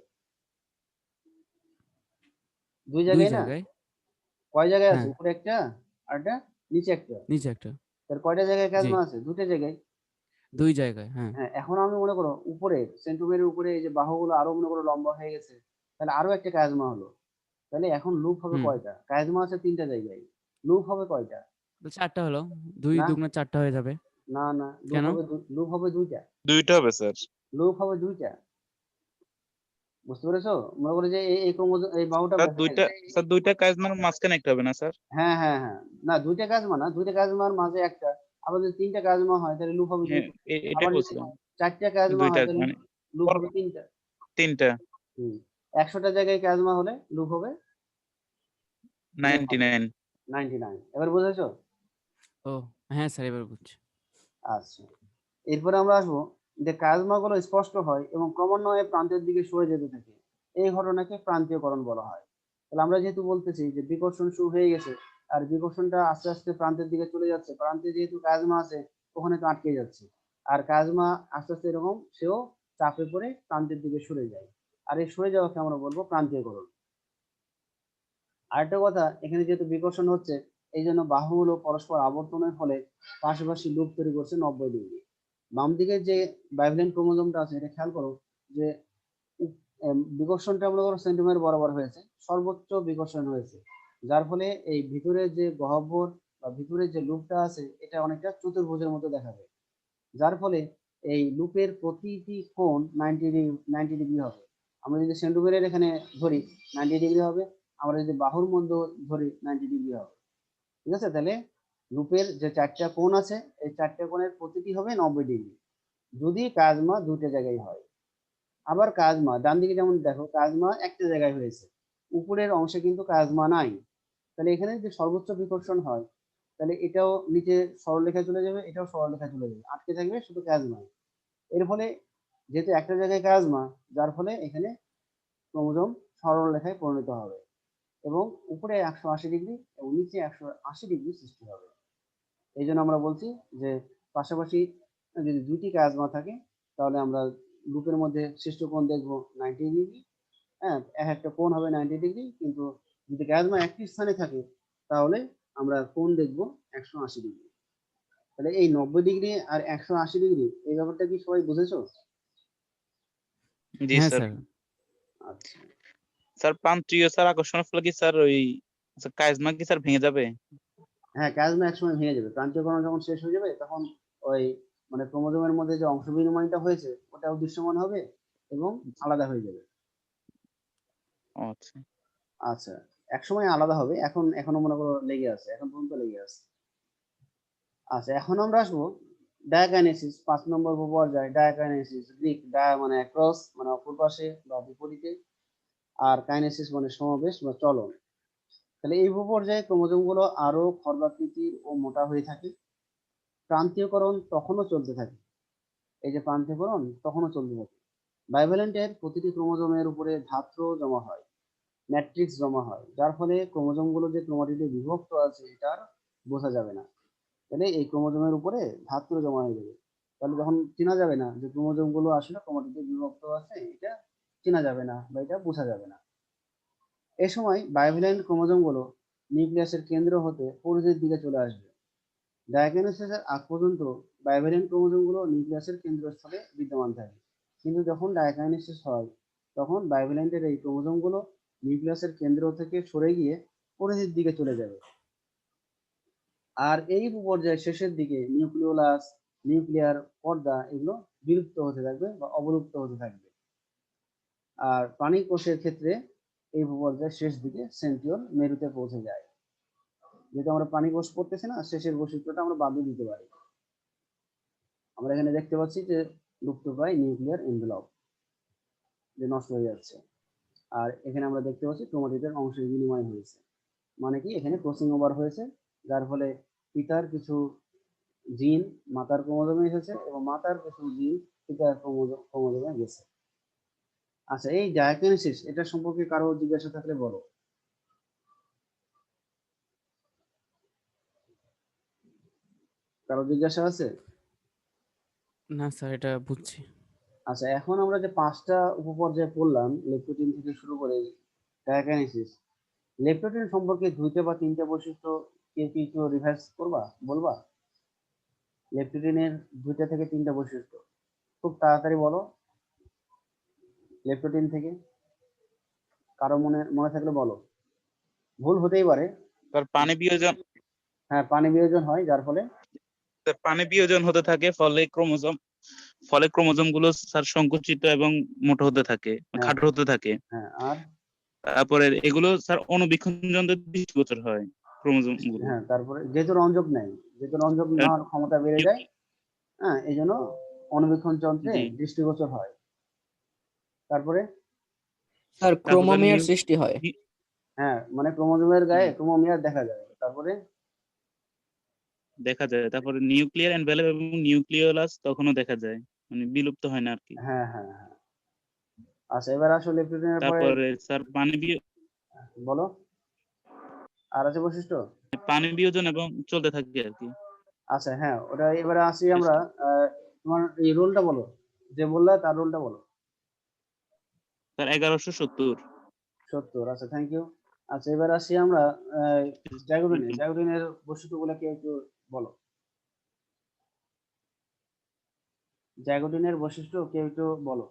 [SPEAKER 1] 2
[SPEAKER 3] 2
[SPEAKER 1] জায়গায় না?
[SPEAKER 3] জায়গায়।
[SPEAKER 1] কয় জায়গায় আছে?
[SPEAKER 3] হ্যাঁ,
[SPEAKER 1] উপরে একটা আর একটা নিচে একটা।
[SPEAKER 3] নিচে একটা।
[SPEAKER 1] তার কয়টা জায়গায়
[SPEAKER 3] জি,
[SPEAKER 1] প্লাজমা আছে? 2টা জায়গায়।
[SPEAKER 3] 2 জায়গায়, হ্যাঁ।
[SPEAKER 1] হ্যাঁ, এখন আমি মনে করো উপরে সেন্ট্রোমিয়ারের উপরে এই যে বাহুগুলো আরো মনে করো লম্বা হয়ে গেছে। তাহলে আরো একটা প্লাজমা হলো। তাহলে এখন লুপ হবে
[SPEAKER 3] হুম,
[SPEAKER 1] কয়টা? প্লাজমা আছে 3টা জায়গায়। লুপ হবে কয়টা?
[SPEAKER 3] তো 4 টা হলো। 2
[SPEAKER 1] না,
[SPEAKER 3] দুগুণে 4 টা হয়ে যাবে।
[SPEAKER 1] না,
[SPEAKER 3] কেন?
[SPEAKER 1] লুপ হবে 2টা।
[SPEAKER 2] 2টা হবে স্যার।
[SPEAKER 1] লুপ হবে 2টা। বুঝতে পেরেছো? মনে করো যে এই ক্রোমোজোম, এই বাহুটা
[SPEAKER 2] স্যার
[SPEAKER 1] বেঁকে গেছে।
[SPEAKER 2] 2টা কাজ মানে মাঝখানে একটা হবে না স্যার?
[SPEAKER 1] হ্যাঁ, হ্যাঁ, হ্যাঁ। না, 2টা কাজমা না, 2টা কাজমার মাঝে একটা। আবার যদি 3টা কাজমা হয় তাহলে লুপ হবে
[SPEAKER 2] হ্যাঁ,
[SPEAKER 1] 2টা।
[SPEAKER 2] এটাই
[SPEAKER 1] আবার যদি
[SPEAKER 2] বলছিলাম।
[SPEAKER 1] 4টা কাজমা হয়
[SPEAKER 2] 2টা
[SPEAKER 1] তাহলে
[SPEAKER 2] মানে
[SPEAKER 1] লুপ হবে 3টা।
[SPEAKER 2] 3টা।
[SPEAKER 1] হুম। 100টা জায়গায় কাজমা হলে লুপ হবে
[SPEAKER 2] 99।
[SPEAKER 1] 99। এবার বুঝেছো?
[SPEAKER 3] ও, হ্যাঁ স্যার এবার বুঝছি।
[SPEAKER 1] আচ্ছা। এরপরে আমরা আসবো যে কাজমাগুলো স্পষ্ট হয় এবং ক্রমান্বয়ে প্রান্তের দিকে সরে যেতে থাকে। এই ঘটনাকে প্রান্তীয়করণ বলা হয়। তাহলে আমরা যেহেতু বলতেছি যে বিকর্ষণ শুরু হয়ে গেছে, আর বিকর্ষণটা আস্তে আস্তে প্রান্তের দিকে চলে যাচ্ছে, প্রান্তে যেহেতু কাজমা আছে ওখানে তো আটকে যাচ্ছে, আর কাজমা আস্তে আস্তে এরকম সেও চাপে পড়ে প্রান্তের দিকে সরে যায়। আর এই সরে যাওয়াকে আমরা বলবো প্রান্তীয়করণ। আরেকটা কথা, এখানে যেহেতু বিকর্ষণ হচ্ছে, এই জন্য বাহুগুলো পরস্পর আবর্তনের ফলে পাশাপাশি লুপ তৈরি করছে 90 ডিগ্রি। বাম দিকের যে বাইভ্যালেন্ট ক্রোমোজোমটা আছে, এটা খেয়াল করো যে বিকর্ষণটা মনে করো সেন্টিমিটার বরাবর হয়েছে, সর্বোচ্চ বিকর্ষণ হয়েছে, যার ফলে এই ভিতরে যে গহ্বর বা ভিতরে যে লুপটা আছে এটা অনেকটা চতুর্ভুজের মতো দেখাবে। যার ফলে এই লুপের প্রতিটি কোণ 90 ডিগ্রি হবে। আমরা যদি সেন্টিগ্রেডের এখানে ধরি 90 ডিগ্রি হবে, আমরা যদি বাহুর মধ্য ধরি 90 ডিগ্রি হবে। ঠিক আছে, তাহলে লুপের যে 4টা কোণ আছে এই 4টে কোণের প্রতিটি হবে 90 ডিগ্রি যদি কাজমা দুটো জায়গায় হয়। আবার কাজমা ডান দিকে যেমন দেখো কাজমা একটা জায়গায় হয়েছে, উপরের অংশে কিন্তু কাজমা নাই, তাহলে এখানে যে সর্বোচ্চ বিকর্ষণ হয় তাহলে এটাও নিচে সরলরেখায় চলে যাবে, এটাও সরলরেখায় চলে যাবে, আটকে থাকবে শুধু কাজমা। এর ফলে যেহেতু একটা জায়গায় কাজমা, যার ফলে এখানে ক্রোমোজোম সরলরেখায় পরিণত হবে এবং উপরে 180 ডিগ্রি এবং নিচে 180 ডিগ্রি সৃষ্টি হবে। এই জন্য আমরা বলছি যে পাশাপাশি যদি দুটি কাজমা থাকে তাহলে আমরা লুপের মধ্যে সৃষ্ট কোণ দেখবো 90 ডিগ্রি। হ্যাঁ, একটা কোণ হবে 90 ডিগ্রি, কিন্তু যদি কাজমা একটি স্থানে থাকে তাহলে আমরা কোণ দেখবো 180 ডিগ্রি। তাহলে এই 90 ডিগ্রি আর 180 ডিগ্রি এই ব্যাপারটা কি সবাই বুঝেছো?
[SPEAKER 2] জি
[SPEAKER 3] হ্যাঁ
[SPEAKER 2] স্যার।
[SPEAKER 3] স্যার।
[SPEAKER 1] আচ্ছা,
[SPEAKER 2] স্যার প্রান্তীয় স্যার আকর্ষণের ফলে কি স্যার ওই কাইজমা কি স্যার ভেঙে যাবে?
[SPEAKER 1] হ্যাঁ, কাজমা একসময় ভেঙে যাবে, প্রান্তীয়করণ যখন শেষ হয়ে যাবে তখন ওই মানে ক্রোমোজোমের মধ্যে যে অংশ বিনিময়টা হয়েছে ওটাও দৃশ্যমান হবে এবং আলাদা হয়ে যাবে।
[SPEAKER 2] ও আচ্ছা।
[SPEAKER 1] আচ্ছা, একসময় আলাদা হবে, এখনো মনে করো লেগে আছে, এখন পর্যন্ত লেগে আছে। আচ্ছা, এখন আমরা আসবো ডায়াকাইনেসিস, 5 নম্বর পর্যায়ে ডায়াকাইনেসিস। গ্রিক ডায়া মানে ক্রস মানে অপর পাশে বা বিপরীতে, আর কাইনেসিস মানে সমাবেশ বা চলন। তাহলে এই পর্যায়ে ক্রোমোজোম গুলো আরো খর্বাকৃতির ও মোটা হয়ে থাকে। প্রান্তীয়করণ তখনও চলতে থাকে, এই যে প্রান্তীয়করণ তখনও চলতে থাকে। বাইভ্যালেন্টের প্রতিটি ক্রোমোজোমের উপরে ধাত্র জমা হয়, ম্যাট্রিক্স জমা হয়, যার ফলে ক্রোমোজোম গুলো যে ক্রোমাটিডে বিভক্ত আছে এটা আর বোঝা যাবে না। তাহলে এই ক্রোমোজোমের উপরে ধাত্র জমা হয়ে যাবে, তাহলে যখন চেনা যাবে না যে ক্রোমোজোম গুলো আসলে ক্রোমাটিডে বিভক্ত আছে, এটা চেনা যাবে না বা এটা বোঝা যাবে না। এ সময় বাইভ্যালেন্ট ক্রোমোজোম গুলো নিউক্লিয়াসের কেন্দ্র হতে পরিধির দিকে চলে আসবে। ডায়াগনোসিসের আগ পর্যন্ত বাইভ্যালেন্ট ক্রোমোজোম গুলো নিউক্লিয়াসের কেন্দ্রস্থলে বিদ্যমান থাকে, কিন্তু যখন ডায়াগনোসিস হয় তখন বাইভ্যালেন্টের এই ক্রোমোজোম গুলো নিউক্লিয়াসের কেন্দ্র থেকে সরে গিয়ে পরিধির দিকে চলে যাবে। আর এই পর্যায়ে শেষের দিকে নিউক্লিওলাস, নিউক্লিয়ার পর্দা এগুলো বিলুপ্ত হতে থাকবে বা অবলুপ্ত হতে থাকবে। আর প্রাণী কোষের ক্ষেত্রে এই পর্যায়ে শেষ দিকে সেন্ট্রিওল মেরুতে পৌঁছে যায়। যেহেতু আমরা প্রাণী কোষ পড়তেছি না, শেষের বৈশিষ্ট্যটা আমরা বাদ দিতে পারি। আমরা এখানে দেখতে পাচ্ছি যে লুপ্তপ্রায় নিউক্লিয়ার এনভেলপ যে নষ্ট হয়ে যাচ্ছে, আর এখানে আমরা দেখতে পাচ্ছি ক্রোমাটিডের অংশের বিনিময় হয়েছে, মানে কি এখানে ক্রসিং ওভার হয়েছে, যার ফলে পিতার কিছু জিন মাতার ক্রোমোজোমে এসেছে এবং মাতার কিছু জিন পিতার ক্রোমোজোমে গেছে। আচ্ছা, এই ডায়াকিনেসিস এটা সম্পর্কে কারো জিজ্ঞাসা থাকলে বলো। কারো জিজ্ঞাসা আছে?
[SPEAKER 3] না স্যার, এটা বুঝছি।
[SPEAKER 1] আচ্ছা, এখন আমরা যে 5টা উপপর্যায় পড়লাম লেপটোটিন থেকে শুরু করে ডায়াকিনেসিস, লেপটোটিন সম্পর্কে 2টা বা 3টা বৈশিষ্ট্য কে কি একটু রিভাইজ করবা, বলবা? লেপটোটিনের 2টা থেকে 3টা বৈশিষ্ট্য খুব তাড়াতাড়ি বলো, লেপটোটিন থেকে কারো মনে মনে থাকলে বলো, ভুল হতেই পারে।
[SPEAKER 2] স্যার পানি বিয়োজন,
[SPEAKER 1] হ্যাঁ, পানি বিয়োজন হয় যার ফলে
[SPEAKER 2] স্যার পানি বিয়োজন হতে থাকে, ফলে ক্রোমোজোম গুলো স্যার সংকুচিত এবং মোটা হতে থাকে,
[SPEAKER 1] হ্যাঁ
[SPEAKER 2] খাটো হতে থাকে।
[SPEAKER 1] হ্যাঁ আর
[SPEAKER 2] তারপরে এগুলো স্যার অণুবীক্ষণ যন্ত্রের দৃষ্টিগোচর হয় ক্রোমোজোম গুলো।
[SPEAKER 1] হ্যাঁ, তারপরে যেহেতু রঞ্জক নেয়, যেহেতু রঞ্জক নেওয়ার ক্ষমতা বেড়ে যায়, হ্যাঁ, এই জন্য অণুবীক্ষণ যন্ত্রে
[SPEAKER 2] জি,
[SPEAKER 1] দৃষ্টিগোচর হয়। তারপরে
[SPEAKER 4] স্যার
[SPEAKER 2] তারপর স্যার
[SPEAKER 4] ক্রোমোমিয়ার সৃষ্টি হয়।
[SPEAKER 1] হ্যাঁ, মানে ক্রোমোজোমের গায়ে ক্রোমোমিয়ার দেখা যায়। তারপরে
[SPEAKER 2] দেখা যায়, তারপরে নিউক্লিয়ার এনভেলপ এবং নিউক্লিওলাস তখনও দেখা যায়, মানে বিলুপ্ত হয় না আর কি।
[SPEAKER 1] হ্যাঁ হ্যাঁ হ্যাঁ। আচ্ছা, এবার আসো লেপটোটিনের পরে
[SPEAKER 2] তারপরে স্যার
[SPEAKER 1] বলো, আর আছে বৈশিষ্ট্য?
[SPEAKER 2] পানি বিয়োজন এবং চলতে থাকে আর কি।
[SPEAKER 1] আচ্ছা, হ্যাঁ, ওটা এবারে আসি আমরা। তোমার এই রোলটা বলো, যে বললা তার রোলটা বলো।
[SPEAKER 2] স্যার 1170।
[SPEAKER 1] 70, আচ্ছা, থ্যাংক ইউ। আচ্ছা, এবার আসি আমরা জাইগোটিনের বৈশিষ্ট্যগুলো কি একটু বলো, জাইগোটিনের বৈশিষ্ট্য কেউ একটু বলো,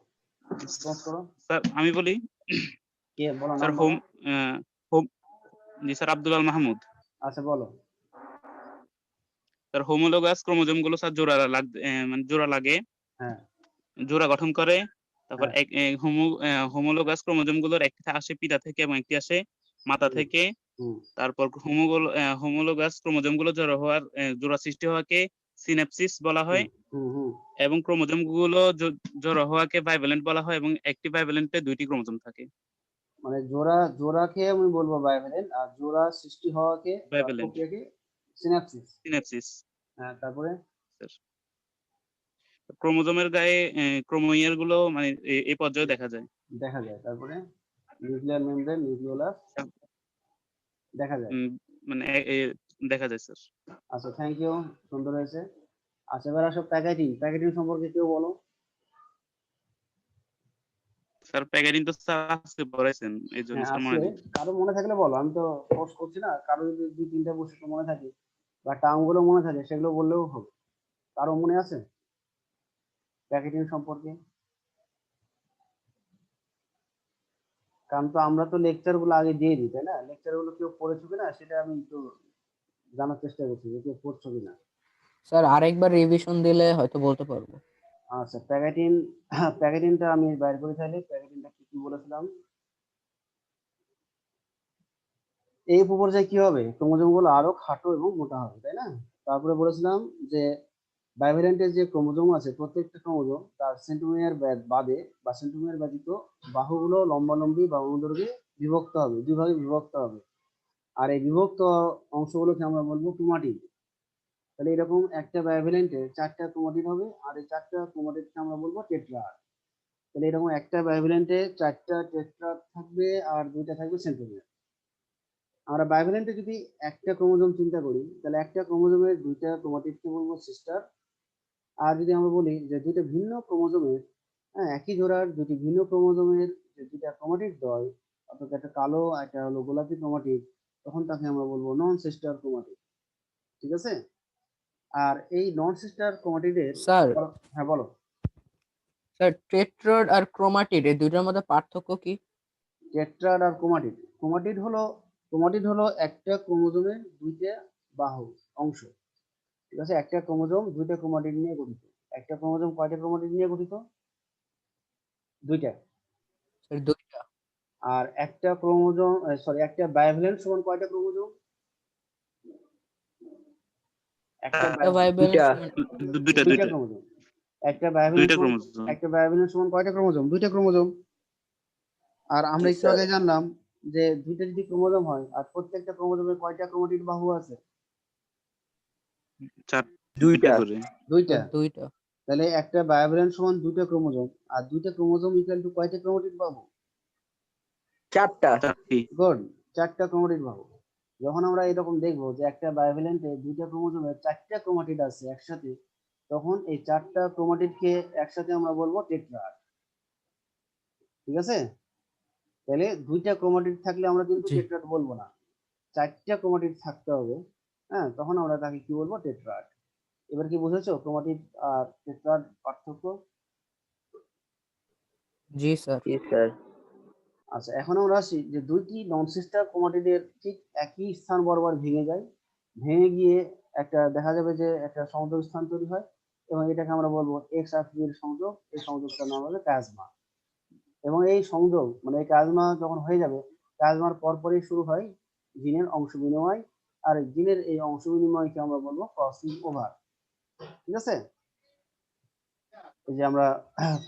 [SPEAKER 1] ক্রস করো।
[SPEAKER 2] স্যার আমি বলি,
[SPEAKER 1] কে বলো,
[SPEAKER 2] স্যার
[SPEAKER 1] নাম বলো।
[SPEAKER 2] হোম জি স্যার আব্দুল আল মাহমুদ।
[SPEAKER 1] আচ্ছা, বলো।
[SPEAKER 2] স্যার হোমোলোগাস ক্রোমোজোম গুলো স্যার মানে জোড়া লাগে,
[SPEAKER 1] হ্যাঁ
[SPEAKER 2] জোড়া গঠন করে। তারপর
[SPEAKER 1] হ্যাঁ
[SPEAKER 2] হোমোলোগাস ক্রোমোজোম গুলোর একটি আসে পিতা থেকে এবং একটি আসে মাতা
[SPEAKER 1] হুম,
[SPEAKER 2] থেকে।
[SPEAKER 1] হুম,
[SPEAKER 2] তারপর হোমোলোগাস ক্রোমোজোম গুলো জোড়া সৃষ্টি হওয়াকে সিন্যাপসিস বলা
[SPEAKER 1] হুম,
[SPEAKER 2] হয়,
[SPEAKER 1] হুম, হুম।
[SPEAKER 2] এবং ক্রোমোজোম গুলো জোড়া হওয়াকে বাইভ্যালেন্ট বলা হয়, এবং একটি বাইভ্যালেন্টে 2টি ক্রোমোজোম থাকে।
[SPEAKER 1] মানে জোড়াকে আমি বলবো বাইভ্যালেন্ট, আর জোড়া সৃষ্টি হওয়াকে বা
[SPEAKER 2] বাইভ্যালেন্ট
[SPEAKER 1] প্রক্রিয়াকে সিনাপসিস।
[SPEAKER 2] সিন্যাপসিস।
[SPEAKER 1] হ্যাঁ, তারপরে
[SPEAKER 2] ক্রোমোজোমের গায়ে ক্রোমোইয়ার গুলো মানে এই পর্যায়ে দেখা যায়।
[SPEAKER 1] দেখা যায়, তারপরে নিউক্লিয়ার মেমব্রেন, নিউক্লিওলাস দেখা যায়।
[SPEAKER 2] উম, মানে দেখা যায় স্যার।
[SPEAKER 1] আচ্ছা, থ্যাংক ইউ, সুন্দর হয়েছে। আচ্ছা, এবার আসো প্যাকেটিং। প্যাকেটিং সম্পর্কে কেউ বলো।
[SPEAKER 2] স্যার প্যাকেটিং তো স্যার আজকে পড়াইছেন, এই জন্য
[SPEAKER 1] হ্যাঁ
[SPEAKER 2] স্যার
[SPEAKER 1] আছে,
[SPEAKER 2] মনে নেই।
[SPEAKER 1] কারো মনে থাকলে বলো, আমি তো ফোর্স করছি না। কারো যদি দুই তিনটা বৈশিষ্ট্য মনে থাকে বা টার্ম গুলো মনে থাকে, সেগুলো বললেও হবে। কারো মনে আছে প্যাকেটিং সম্পর্কে? কারণ তো আমরা তো লেকচার গুলো আগে দিয়ে দিই, তাই না? লেকচার গুলো কেউ পড়েছো কিনা সেটা আমি একটু জানার চেষ্টা করছি, যে কেউ পড়ছো কিনা।
[SPEAKER 4] স্যার আরেকবার রিভিশন দিলে হয়তো বলতে পারবো।
[SPEAKER 1] আচ্ছা, প্যাকেটিন প্যাকেটিনটা আমি বাইর করে তাহলে প্যাকেটিনটা কি কি বলেছিলাম। এই উপপর্যায়ে কি হবে, ক্রোমোজোম গুলো আরো খাটো এবং মোটা হবে, তাই না? তারপরে বলেছিলাম যে বাইভ্যালেন্টের যে ক্রোমোজোম আছে, প্রত্যেকটা ক্রোমোজোম তার সেন্ট্রোমিয়ার বাদে বা সেন্ট্রোমিয়ার ব্যতীত বাহুগুলো লম্বালম্বি বা অনুদৈর্ঘ্যে বিভক্ত হবে, দুই ভাগে বিভক্ত হবে। আর এই বিভক্ত অংশগুলোকে আমরা বলবো ক্রোমাটিড। তাহলে এরকম একটা বাইভ্যালেন্টে 4টা ক্রোমাটিড হবে, আর এই 4টা ক্রোমাটিডকে আমরা বলবো টেট্রাড। তাহলে এরকম একটা বাইভ্যালেন্টে 4টা টেট্রাড থাকবে আর 2টা থাকবে সেন্ট্রোমিয়ার। আমরা বাইভ্যালেন্টে যদি একটা ক্রোমোজোম চিন্তা করি, তাহলে একটা ক্রোমোজোমের 2টা ক্রোমাটিডকে বলবো সিস্টার। আর যদি আমরা বলি যে 2টা ভিন্ন ক্রোমোজোমের, হ্যাঁ, একই জোড়ার 2টি ভিন্ন ক্রোমোজোমের যে 2টা ক্রোমাটিড দল, অর্থাৎ একটা কালো একটা হলো গোলাপি ক্রোমাটিড, তখন তাকে আমরা বলবো নন সিস্টার ক্রোমাটিড। ঠিক আছে? আর এই নন সিস্টার ক্রোমাটিডের,
[SPEAKER 4] স্যার
[SPEAKER 1] হ্যাঁ বলো।
[SPEAKER 4] স্যার টেট্রয়েড আর ক্রোমাটিড এই দুইটার মধ্যে পার্থক্য কি?
[SPEAKER 1] টেট্রাড আর ক্রোমাটিড, ক্রোমাটিড হলো একটা ক্রোমোজোমের 2টা বাহু অংশ। ঠিক আছে? একটা ক্রোমোজোম 2টা ক্রোমাটিড নিয়ে গঠিত। একটা ক্রোমোজোম কয়টা ক্রোমাটিড নিয়ে গঠিত? 2টা।
[SPEAKER 4] স্যার দুইটা।
[SPEAKER 1] আর একটা ক্রোমোজোম, সরি, একটা বায়োভ্যালেন্ট সমান কয়টা ক্রোমোজোম? একটা
[SPEAKER 4] একটা ভাইবেলেন্স সমান
[SPEAKER 2] দুইটা
[SPEAKER 1] দুইটা
[SPEAKER 2] দুইটা
[SPEAKER 1] ক্রোমোজোম। একটা বায়োভ্যালেন্ট
[SPEAKER 2] দুইটা
[SPEAKER 1] সমান,
[SPEAKER 2] ক্রোমোজোম।
[SPEAKER 1] কয়টা ক্রোমোজোম? 2টা ক্রোমোজোম। আর আমরা
[SPEAKER 4] জি
[SPEAKER 1] একটু
[SPEAKER 4] স্যার।
[SPEAKER 1] আগে জানলাম যে 2টা যদি ক্রোমোজোম হয়, আর প্রত্যেকটা ক্রোমোজোমে কয়টা ক্রোমাটিড বাহু আছে?
[SPEAKER 2] দুইটা করে।
[SPEAKER 1] 2টা।
[SPEAKER 4] স্যার দুইটা।
[SPEAKER 1] তাহলে একটা বায়োভ্যালেন্ট সমান 2টা ক্রোমোজোম, আর 2টা ক্রোমোজোম ইকুয়াল টু কয়টা ক্রোমাটিড বাহু?
[SPEAKER 2] 4টি।
[SPEAKER 1] গুড, 4টা ক্রোমাটিড বাহু। যখন আমরা এরকম দেখবো যে একটা বায়োভ্যালেন্টে 2টা ক্রোমোজোমে 4টা ক্রোমাটিড আছে একসাথে, তখন এই 4টা ক্রোমাটিডকে একসাথে আমরা বলবো টেট্রাড। ঠিক আছে? তাহলে 2টা ক্রোমাটিড থাকলে আমরা কিন্তু
[SPEAKER 3] জি।
[SPEAKER 1] টেট্রাড বলবো না, 4টা ক্রোমাটিড থাকতে হবে। হ্যাঁ, তখন আমরা তাকে কি বলবো? টেট্রাড। এবার কি বুঝেছো ক্রোমাটিড আর টেট্রাড পার্থক্য?
[SPEAKER 4] জি স্যার।
[SPEAKER 1] আচ্ছা, এখন আমরা আসি যে 2টি নন সিস্টার ক্রোমাটিডের ঠিক একই স্থান বরাবর ভেঙে যায়, ভেঙে গিয়ে একটা দেখা যাবে যে একটা সংযোগ স্থান তৈরি হয়, এবং এটাকে আমরা বলবো এক্স আকৃতির সংযোগ। এই সংযোগটার নাম হবে প্লাজমা। এবং এই সংযোগ মানে এই প্লাজমা যখন হয়ে যাবে, প্লাজমার পরপরই শুরু হয় জিনের অংশ বিনিময়। আর জিনের এই অংশ বিনিময়কে আমরা বলবো ক্রসিং ওভার। ঠিক আছে? এই যে আমরা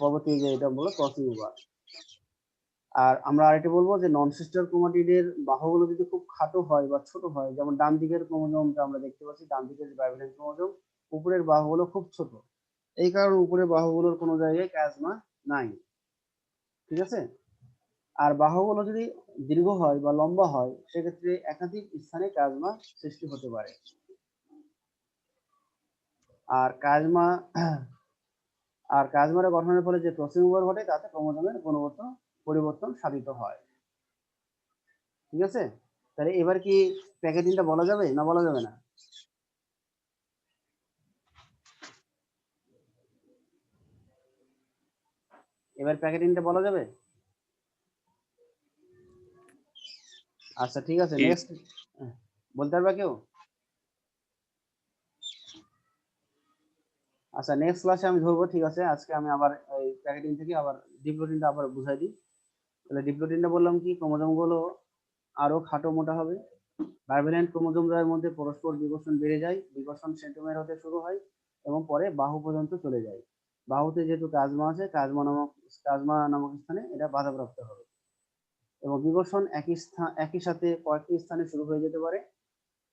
[SPEAKER 1] পরবর্তী যে এটা বলবো ক্রসিং ওভার। আর আমরা আরেকটা বলবো যে নন সিস্টার ক্রোমাটিডের বাহুগুলো যদি খুব খাটো হয় বা ছোট হয়, যেমন ডান দিকের ক্রোমোজোমটা আমরা দেখতে পাচ্ছি, ডান দিকের যে বাইভ্যালেন্ট ক্রোমোজোম, উপরের বাহুগুলো খুব ছোট। এই কারণে উপরের বাহুগুলোর কোনো জায়গায় প্লাজমা নাই। ঠিক আছে? আর বাহুগুলো যদি দীর্ঘ হয় বা লম্বা হয়, সেক্ষেত্রে একাধিক স্থানে প্লাজমা সৃষ্টি হতে পারে। আর প্লাজমা আর প্লাজমার গঠনের ফলে যে ক্রসিং ওভার ঘটে, তাতে ক্রোমোজোমের গুণগত পরিবর্তন সাধিত হয়। ঠিক আছে? তাহলে এবার কি প্যাকেটিংটা বলা যাবে না বলা যাবে না? এবার প্যাকেটিংটা বলা যাবে? আচ্ছা, ঠিক আছে, নেক্সট। বলতে পারবা কেউ? আচ্ছা, নেক্সট ক্লাসে আমি ধরবো, ঠিক আছে। আজকে আমি আবার এই প্যাকেটিং থেকে আবার ডিপ্লোটিনটা আবার বুঝাই দিই। তাহলে ডিপ্লোটিনটা বললাম কি, ক্রোমোজোম গুলো আরো খাটো মোটা হবে। বাইভ্যালেন্ট ক্রোমোজোমদের মধ্যে পরস্পর বিকর্ষণ বেড়ে যায়, বিকর্ষণ সেন্ট্রোমিয়ার হতে শুরু হয় এবং পরে বাহু পর্যন্ত চলে যায়। বাহুতে যেহেতু কাজমা আছে, কাজমা নামক স্থানে এটা বাধাপ্রাপ্ত হবে এবং বিকর্ষণ একই সাথে কয়েকটি স্থানে শুরু হয়ে যেতে পারে।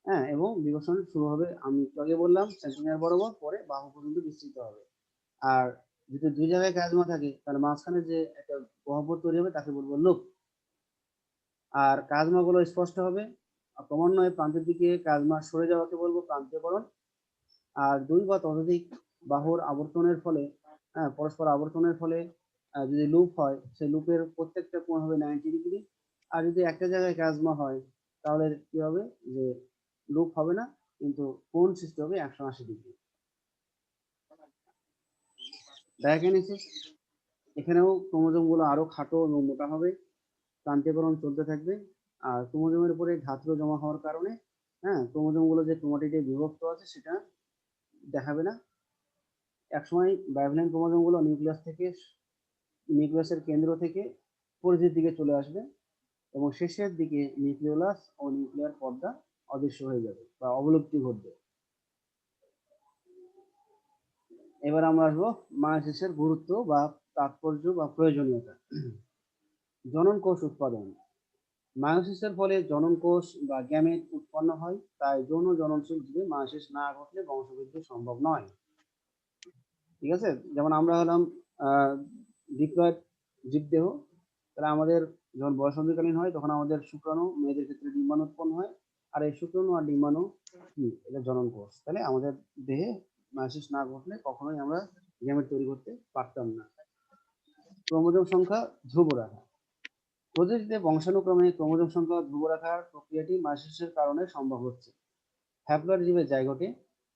[SPEAKER 1] হ্যাঁ, এবং বিকর্ষণ শুরু হবে, আমি একটু আগে বললাম, সেন্ট্রোমিয়ার বরাবর, পরে বাহু পর্যন্ত বিস্তৃত হবে। আর যদি দুই জায়গায় কাজমা থাকে তাহলে মাঝখানে যে একটা গহ্বর তৈরি হবে তাকে বলবো লুপ। আর কাজমা গুলো স্পষ্ট হবে, আর ক্রমান্বয়ে প্রান্তের দিকে কাজমা সরে যাওয়াকে বলবো প্রান্তীয়করণ। আর দুই বা ততোধিক বাহুর আবর্তনের ফলে, হ্যাঁ, পরস্পর আবর্তনের ফলে যদি লুপ হয়, সেই লুপের প্রত্যেকটা কোণ হবে 90 ডিগ্রি। আর যদি একটা জায়গায় কাজমা হয় তাহলে কি হবে, যে লুপ হবে না, কিন্তু কোণ সৃষ্টি হবে 180 ডিগ্রি। ডায়াকিনেসিস, এখানেও ক্রোমোজোম গুলো আরো খাটো এবং মোটা হবে, প্রান্তীয়করণ চলতে থাকবে। আর ক্রোমোজোমের উপরে ধাত্র জমা হওয়ার কারণে, হ্যাঁ, ক্রোমোজোম গুলো যে ক্রোমাটিডে বিভক্ত আছে সেটা দেখাবে না। একসময় বাইভ্যালেন্ট ক্রোমোজোম গুলো নিউক্লিয়াসের কেন্দ্র থেকে পরিধির দিকে চলে আসবে এবং শেষের দিকে নিউক্লিওলাস ও নিউক্লিয়ার পর্দা অদৃশ্য হয়ে যাবে বা অবলুপ্তি ঘটবে। এবার আমরা আসবো মায়োসিসের গুরুত্ব বা তাৎপর্য বা প্রয়োজনীয়তা। জনন কোষ উৎপাদন। মায়োসিসের ফলে জনন কোষ বা গ্যামেট উৎপন্ন হয়, তাই যৌন জননশীল জীবে মায়োসিস না ঘটলে বংশবৃদ্ধি সম্ভব নয়। ঠিক আছে, যেমন আমরা হলাম ডিপ্লয়েড জীবদেহ, তাহলে আমাদের যখন বয়ঃসন্ধিকালীন হয় তখন আমাদের শুক্রাণু, মেয়েদের ক্ষেত্রে ডিম্বাণু উৎপন্ন হয়। আর এই শুক্রাণু আর ডিম্বাণু কি, এটা জনন কোষ। তাহলে আমাদের দেহে মায়োসিস না ঘটলে কখনোই আমরা গ্যামেট তৈরি করতে পারতাম না। ক্রোমোজোম সংখ্যা ধ্রুব রাখা। প্রজাতিতে বংশানুক্রমে ক্রোমোজোম সংখ্যা ধ্রুব রাখার প্রক্রিয়াটি মায়োসিসের কারণে সম্ভব হচ্ছে। হ্যাপ্লয়েড জীবের জাইগোটে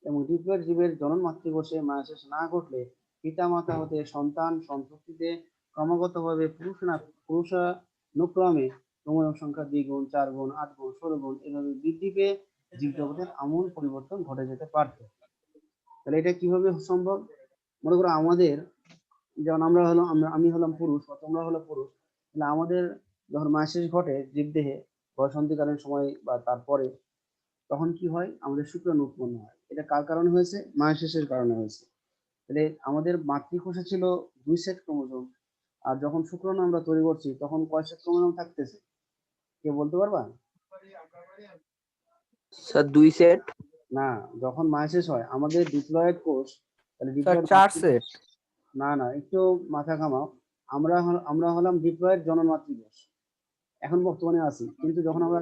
[SPEAKER 1] এবং ডিপ্লয়েড জীবের জনন মাতৃকোষে মায়োসিস না ঘটলে পিতামাতা হতে সন্তান সন্ততিতে ক্রমাগতভাবে পুরুষানুক্রমে ক্রোমোজোম সংখ্যা 2 গুণ, 4 গুণ, 8 গুণ, 16 গুণ এভাবে বৃদ্ধি পেয়ে জীবজগতের আমূল পরিবর্তন ঘটে যেতে পারত। তাহলে এটা কিভাবে সম্ভব? মনে করো আমাদের, যেমন আমি হলাম পুরুষ বা তোমরা হলো পুরুষ, তাহলে আমাদের যখন মায়োসিস ঘটে জীবদেহে বয়ঃসন্ধিকালীন সময় বা তারপরে, তখন কি হয়, আমাদের শুক্রাণু উৎপন্ন হয়। এটা কার কারণে হয়েছে? মায়োসিসের কারণে হয়েছে। তাহলে আমাদের মাতৃকোষে ছিল 2 সেট ক্রোমোজোম, আর যখন শুক্রাণু আমরা তৈরি করছি তখন কয় সেট ক্রোমোজোম থাকতেছে, কে বলতে পারবা?
[SPEAKER 4] Sir 2 set.
[SPEAKER 1] না, যখন মায়োসিস হয় আমাদের ডিপ্লয়েড কোষ, তাহলে
[SPEAKER 4] স্যার
[SPEAKER 1] ডিপ্লয়েড
[SPEAKER 4] 4 সেট।
[SPEAKER 1] না, একটু মাথা ঘামাও। আমরা হলাম ডিপ্লয়েড জনন মাতৃকোষ, এখন বর্তমানে আছি, কিন্তু যখন আমরা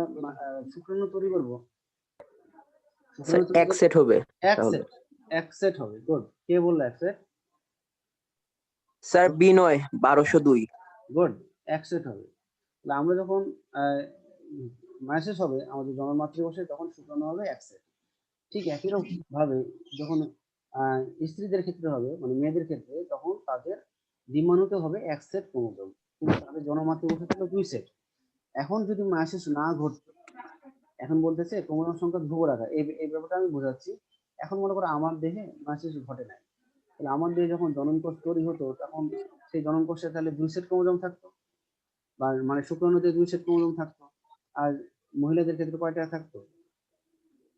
[SPEAKER 1] শুক্রাণু তৈরি করবো,
[SPEAKER 4] স্যার
[SPEAKER 1] শুক্রাণু তৈরি
[SPEAKER 4] এক সেট হবে
[SPEAKER 1] এক
[SPEAKER 4] তাহলে।
[SPEAKER 1] সেট এক সেট হবে। গুড, কে বললো এক সেট?
[SPEAKER 4] স্যার বিনয় 1202।
[SPEAKER 1] গুড, এক সেট হবে। তাহলে আমরা যখন মায়োসিস হবে আমাদের জনন মাতৃকোষে, তখন শুক্রাণু হবে এক সেট। ঠিক একই রকম ভাবে যখন স্ত্রীদের ক্ষেত্রে হবে, মানে মেয়েদের ক্ষেত্রে, তখন তাদের ডিম্বাণুতে হবে এক সেট ক্রোমোজোম, কিন্তু তাদের জনন মাতৃকোষে ছিল 2 সেট। এখন যদি মায়োসিস না ঘটতো, এখন বলতেছে ক্রোমোজোম সংখ্যা ধ্রুব রাখা, এই ব্যাপারটা আমি বোঝাচ্ছি। এখন মনে করো আমার দেহে মায়োসিস ঘটে নাই, তাহলে আমার দেহে যখন জনন কোষ তৈরি হতো তখন সেই জনন কোষে তাহলে 2 সেট ক্রোমোজোম থাকতো, বা মানে শুক্রাণুতে 2 সেট ক্রোমোজোম থাকতো। আর মহিলাদের ক্ষেত্রে কয়টা থাকতো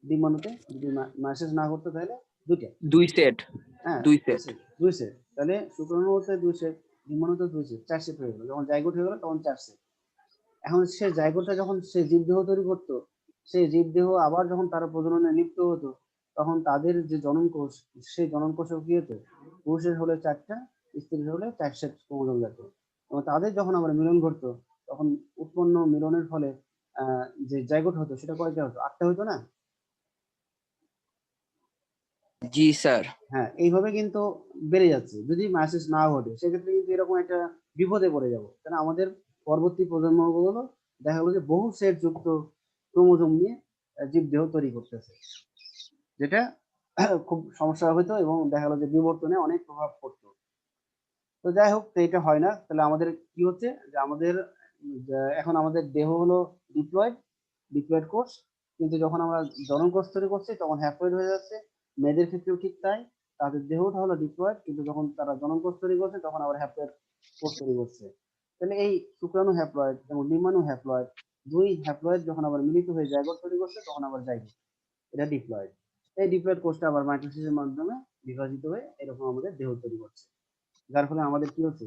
[SPEAKER 1] ডিম্বাণুতে, যদি মায়োসিস না ঘটতো তাহলে 2টা।
[SPEAKER 4] 2 সেট।
[SPEAKER 1] হ্যাঁ,
[SPEAKER 4] 2 সেট।
[SPEAKER 1] 2 সেট। তাহলে শুক্রাণুতে 2 সেট, ডিম্বাণুতে 2 সেট, 4 সেট হয়ে গেল। যখন জাইগোট হয়ে গেল তখন 4 সেট। এখন সে জাইগোটটা যখন সে জীবদেহ তৈরি করতো, সেই জীবদেহ আবার যখন তারা প্রজননে লিপ্ত হতো, তখন তাদের যে জনন কোষ, সেই জনন কোষে কি হতো, পুরুষের হলে 4টা, স্ত্রীর হলে 4 সেট ক্রোমোজোম যেত। এবং তাদের যখন আবার মিলন ঘটতো, তখন উৎপন্ন মিলনের ফলে যে জাইগোট হতো সেটা কয়টা হতো? 8টা হতো না?
[SPEAKER 4] জি স্যার।
[SPEAKER 1] হ্যাঁ, এইভাবে কিন্তু বেড়ে যাচ্ছে। যদি মায়োসিস না ঘটে সেক্ষেত্রে কিন্তু এরকম একটা বিপদে পড়ে যাবো, কারণ আমাদের পরবর্তী প্রজন্মগুলো দেখা গেলো যে বহু সেট যুক্ত ক্রোমোজোম নিয়ে জীবদেহ তৈরি করতেছে, যেটা খুব সমস্যা হতো এবং দেখা গেলো যে বিবর্তনে অনেক প্রভাব পড়তো। তো যাই হোক, তো এটা হয় না। তাহলে আমাদের কি হচ্ছে, যে আমাদের এখন আমাদের দেহ হলো ডিপ্লয়েড কোষ, কিন্তু যখন আমরা জনন কোষ তৈরি করছি তখন হ্যাপ্লয়েড হয়ে যাচ্ছে। মেয়েদের ক্ষেত্রেও ঠিক তাই। তাদের দেহটা হলো ডিপ্লয়েড, কিন্তু যখন তারা জননকোষ তৈরি করছে তখন আবার হ্যাপ্লয়েড কোষ তৈরি করছে। তাহলে এই শুক্রাণু হ্যাপ্লয়েড এবং ডিম্বাণু হ্যাপ্লয়েড, দুই হ্যাপ্লয়েড যখন আবার মিলিত হয়ে জাইগোট তৈরি করছে তখন আবার জাইগোট, এটা ডিপ্লয়েড। এই ডিপ্লয়েড কোষটা আবার মাইটোসিসের মাধ্যমে বিভাজিত হয়ে এরকম আমাদের দেহ তৈরি করছে, যার ফলে আমাদের কি হচ্ছে,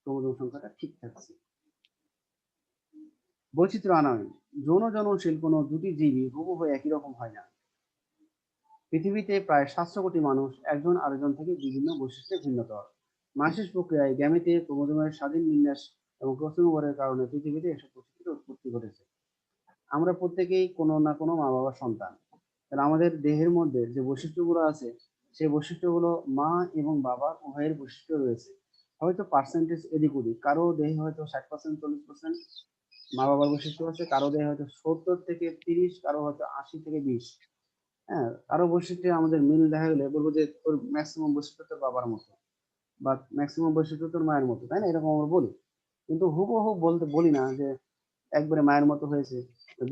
[SPEAKER 1] ক্রোমোজোম সংখ্যাটা ঠিক থাকছে। বৈচিত্র্য আনয়ন, যৌন জননশীল কোনো দুটি জীবী হুবহু একই রকম হয় না। পৃথিবীতে প্রায় 700 কোটি মানুষ একজন আরেকজন থেকে বিভিন্ন বৈশিষ্ট্যে ভিন্নতর। মাসিস প্রক্রিয়ায় গ্যামেটে ক্রোমোজোমের স্বাধীন বিন্যাস এবং ক্রসওভারের কারণে পৃথিবীতে এসব বৈচিত্র্যের উৎপত্তি ঘটেছে। আমরা প্রত্যেকেই কোনো না কোনো মা বাবার সন্তান। তাহলে আমাদের দেহের মধ্যে যে বৈশিষ্ট্যগুলো আছে সেই বৈশিষ্ট্যগুলো মা এবং বাবার উভয়ের বৈশিষ্ট্য রয়েছে। হয়তো পার্সেন্টেজ এদিক ওদিক, কারো দেহে হয়তো 60% 40% মা বাবার বৈশিষ্ট্য আছে, কারো দেহে হয়তো 70 থেকে 30, কারো হয়তো 80 থেকে 20। হ্যাঁ, কারো বৈশিষ্ট্যে আমাদের মিল দেখা গেলে বলবো যে তোর ম্যাক্সিমাম বৈশিষ্ট্য তোর বাবার মতো বা ম্যাক্সিমাম বৈশিষ্ট্য তোর মায়ের মতো, তাই না? এরকম আমরা বলি, কিন্তু হুবহু বলতে বলি না যে একবারে মায়ের মতো হয়েছে।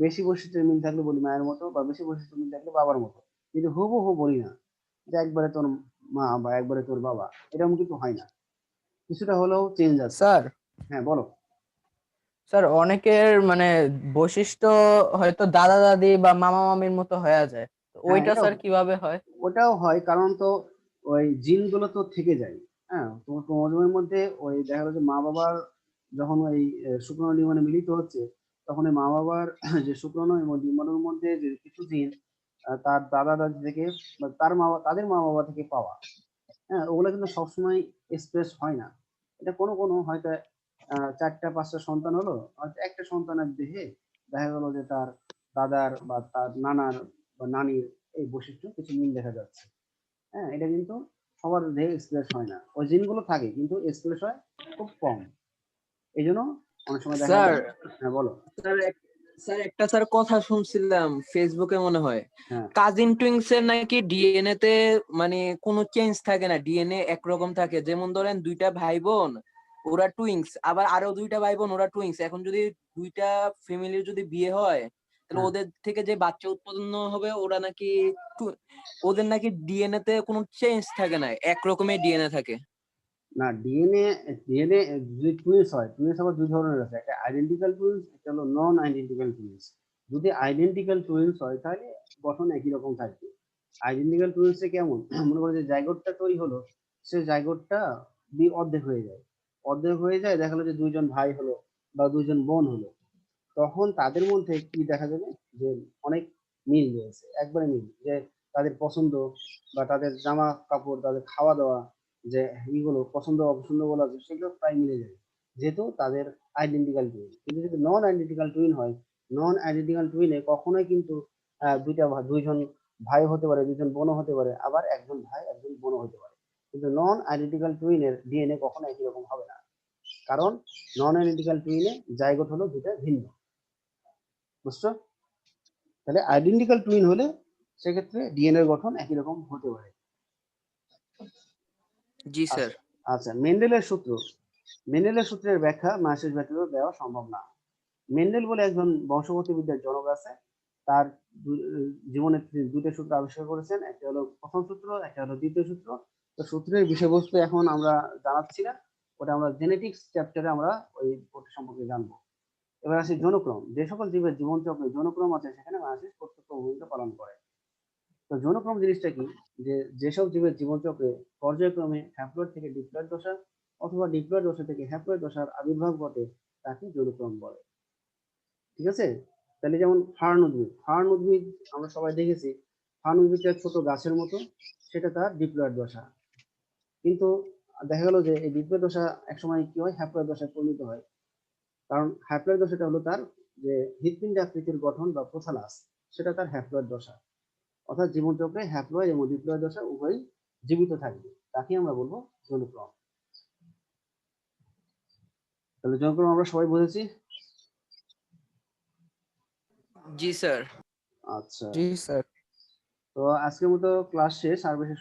[SPEAKER 1] বেশি বৈশিষ্ট্যের মিল থাকলে বলি মায়ের মতো, বা বেশি বৈশিষ্ট্যের মিল থাকলে বাবার মতো, কিন্তু হুবহু বলি না যে একবারে তোর মা বা একবারে তোর বাবা, এরকম কিন্তু হয় না, কিছুটা হলেও চেঞ্জ আছে।
[SPEAKER 4] স্যার
[SPEAKER 1] হ্যাঁ বলো।
[SPEAKER 4] স্যার অনেকের মানে বৈশিষ্ট্য হয়তো দাদা দাদি বা মামা মামির মতো হয়ে যায়, তো
[SPEAKER 1] হ্যাঁ,
[SPEAKER 4] ওইটা
[SPEAKER 1] এটাও
[SPEAKER 4] স্যার কিভাবে হয়?
[SPEAKER 1] ওটাও হয়, কারণ তো ওই জিনগুলো তো থেকে যায়। হ্যাঁ, তোমার ক্রোমোজোমের মধ্যে ওই দেখা গেলো যে মা বাবার যখন ওই শুক্রাণু ডিম্বাণু মিলিত হচ্ছে, তখন ওই মা বাবার যে শুক্রাণু এবং ডিম্বাণুর মধ্যে যে কিছু জিন তার দাদা দাদি থেকে বা তাদের মা বাবা থেকে পাওয়া। হ্যাঁ, ওগুলো কিন্তু সবসময় এক্সপ্রেস হয় না। এটা কোনো কোনো হয়তো 4টা 5টা সন্তান হলো, হয়তো একটা সন্তানের দেহে দেখা গেল যে তার দাদার বা তার নানার বা নানির এই বৈশিষ্ট্য কিছু মিল দেখা যাচ্ছে। হ্যাঁ, এটা কিন্তু সবার দেহে এক্সপ্রেস হয় না, ওই জিনগুলো থাকে কিন্তু এক্সপ্রেস হয় খুব কম। এই জন্য অনেক সময় দেখা
[SPEAKER 5] স্যার
[SPEAKER 1] যায়। হ্যাঁ বলো।
[SPEAKER 5] স্যার একটা স্যার কথা শুনছিলাম ফেসবুকে মনে হয়
[SPEAKER 1] হ্যাঁ,
[SPEAKER 5] কাজিন টুইংস এর নাকি ডিএনএ তে মানে কোনো চেঞ্জ থাকে না, ডিএনএ একরকম থাকে। যেমন ধরেন দুইটা ভাই বোন ওরা টুইংস, আবার আরো দুইটা ভাই বোন ওরা টুইংস। এখন যদি দুইটা ফ্যামিলির যদি বিয়ে হয় তাহলে
[SPEAKER 1] হ্যাঁ।
[SPEAKER 5] ওদের থেকে যে বাচ্চা উৎপন্ন হবে ওরা নাকি ওদের নাকি ডিএনএ তে কোনো চেঞ্জ থাকে না, একরকমের ডিএনএ থাকে।
[SPEAKER 1] না, ডিএনএ ডিএনএ যদি টুইনস হয়, টুইনস আবার দুই ধরনের আছে, একটা আইডেন্টিক্যাল টুইনস, একটা হলো নন আইডেন্টিক্যাল টুইনস। যদি আইডেন্টিক্যাল টুইনস হয় তাহলে গঠন একই রকম থাকবে। আইডেন্টিক্যাল টুইনসে কেমন, মনে করো যে জাইগোটটা তৈরি হলো, সে জাইগোটটা অর্ধেক হয়ে যায়, অর্ধেক হয়ে যায়, দেখা গেলো যে দুইজন ভাই হলো বা দুইজন বোন হলো, তখন তাদের মধ্যে কি দেখা যাবে, যে অনেক মিল রয়েছে, একবারে মিল, যে তাদের পছন্দ বা তাদের জামা কাপড়, তাদের খাওয়া দাওয়া, যে এইগুলো পছন্দ অপছন্দ বলা আছে সেগুলো প্রায় মিলে যাবে, যেহেতু তাদের আইডেন্টিক্যাল টুইন। কিন্তু যদি নন আইডেন্টিক্যাল টুইন হয়, নন আইডেন্টিক্যাল টুইনে কখনোই কিন্তু দুইজন ভাই হতে পারে, দুইজন বোনও হতে পারে, আবার একজন ভাই একজন বোনও হতে পারে, কিন্তু নন আইডেন্টিক্যাল টুইনের ডিএনএ কখনো একই রকম হবে না, কারণ নন আইডেন্টিক্যাল টুইনে জাইগোট হলো দুটো ভিন্ন। বুঝছো? তাহলে আইডেন্টিক্যাল টুইন হলে সেক্ষেত্রে ডিএনএ গঠন একই রকম হতে পারে।
[SPEAKER 5] জি স্যার।
[SPEAKER 1] আচ্ছা, আচ্ছা, মেন্ডেলের সূত্র। মেন্ডেলের সূত্রের ব্যাখ্যা মাসের ব্যতীত দেওয়া সম্ভব না। মেন্ডেল বলে একজন বংশগতিবিদ্যার জনক আছে, তার জীবনে তিনি দুটো সূত্র আবিষ্কার করেছেন, একটা হলো প্রথম সূত্র, একটা হলো দ্বিতীয় সূত্র। তো সূত্রের বিষয়বস্তু এখন আমরা জানাচ্ছি না, ওটা আমরা জেনেটিক্স চ্যাপ্টারে আমরা ওই ওটা সম্পর্কে জানবো। এবার আসি যৌনক্রম। যে সকল জীবের জীবনচক্রে যৌনক্রম আছে সেখানে মাসিস প্রত্যক্ষ ভূমিকা পালন করে। তো যৌনক্রম জিনিসটা কি, যে যেসব জীবের জীবনচক্রে পর্যায়ক্রমে হ্যাপ্লয়েড থেকে ডিপ্লয়েড দশা অথবা ডিপ্লয়েড দশা থেকে হ্যাপ্লয়েড দশার আবির্ভাব ঘটে তাকে যৌনক্রম বলে। ঠিক আছে? তাহলে যেমন ফার্ন উদ্ভিদ, ফার্ন উদ্ভিদ আমরা সবাই দেখেছি, ফার্ন উদ্ভিদটা ছোট গাছের মতো, সেটা তার ডিপ্লয়েড দশা। কিন্তু দেখা গেল যে এই ডিপ্লয়েড দশা একসময় কি হয়, হ্যাপ্লয়েড দশায় পরিণত হয়, কারণ হ্যাপ্লয়েড দশাটা হলো তার যে হৃৎপিণ্ড আকৃতির গঠন বা প্রোথালাস, সেটা তার হ্যাপ্লয়েড দশা। অর্থাৎ জীবনচক্রে হ্যাপ্লয়েড এবং ডিপ্লয়েড দশা উভয়ই জীবিত থাকবে, তাকে আমরা বলবো যৌনক্রম। তাহলে যৌনক্রম আমরা সবাই বুঝেছি।
[SPEAKER 5] জি স্যার।
[SPEAKER 1] আচ্ছা,
[SPEAKER 4] জি স্যার।
[SPEAKER 1] তো আজকের মতো ক্লাস শেষ, আর বেশি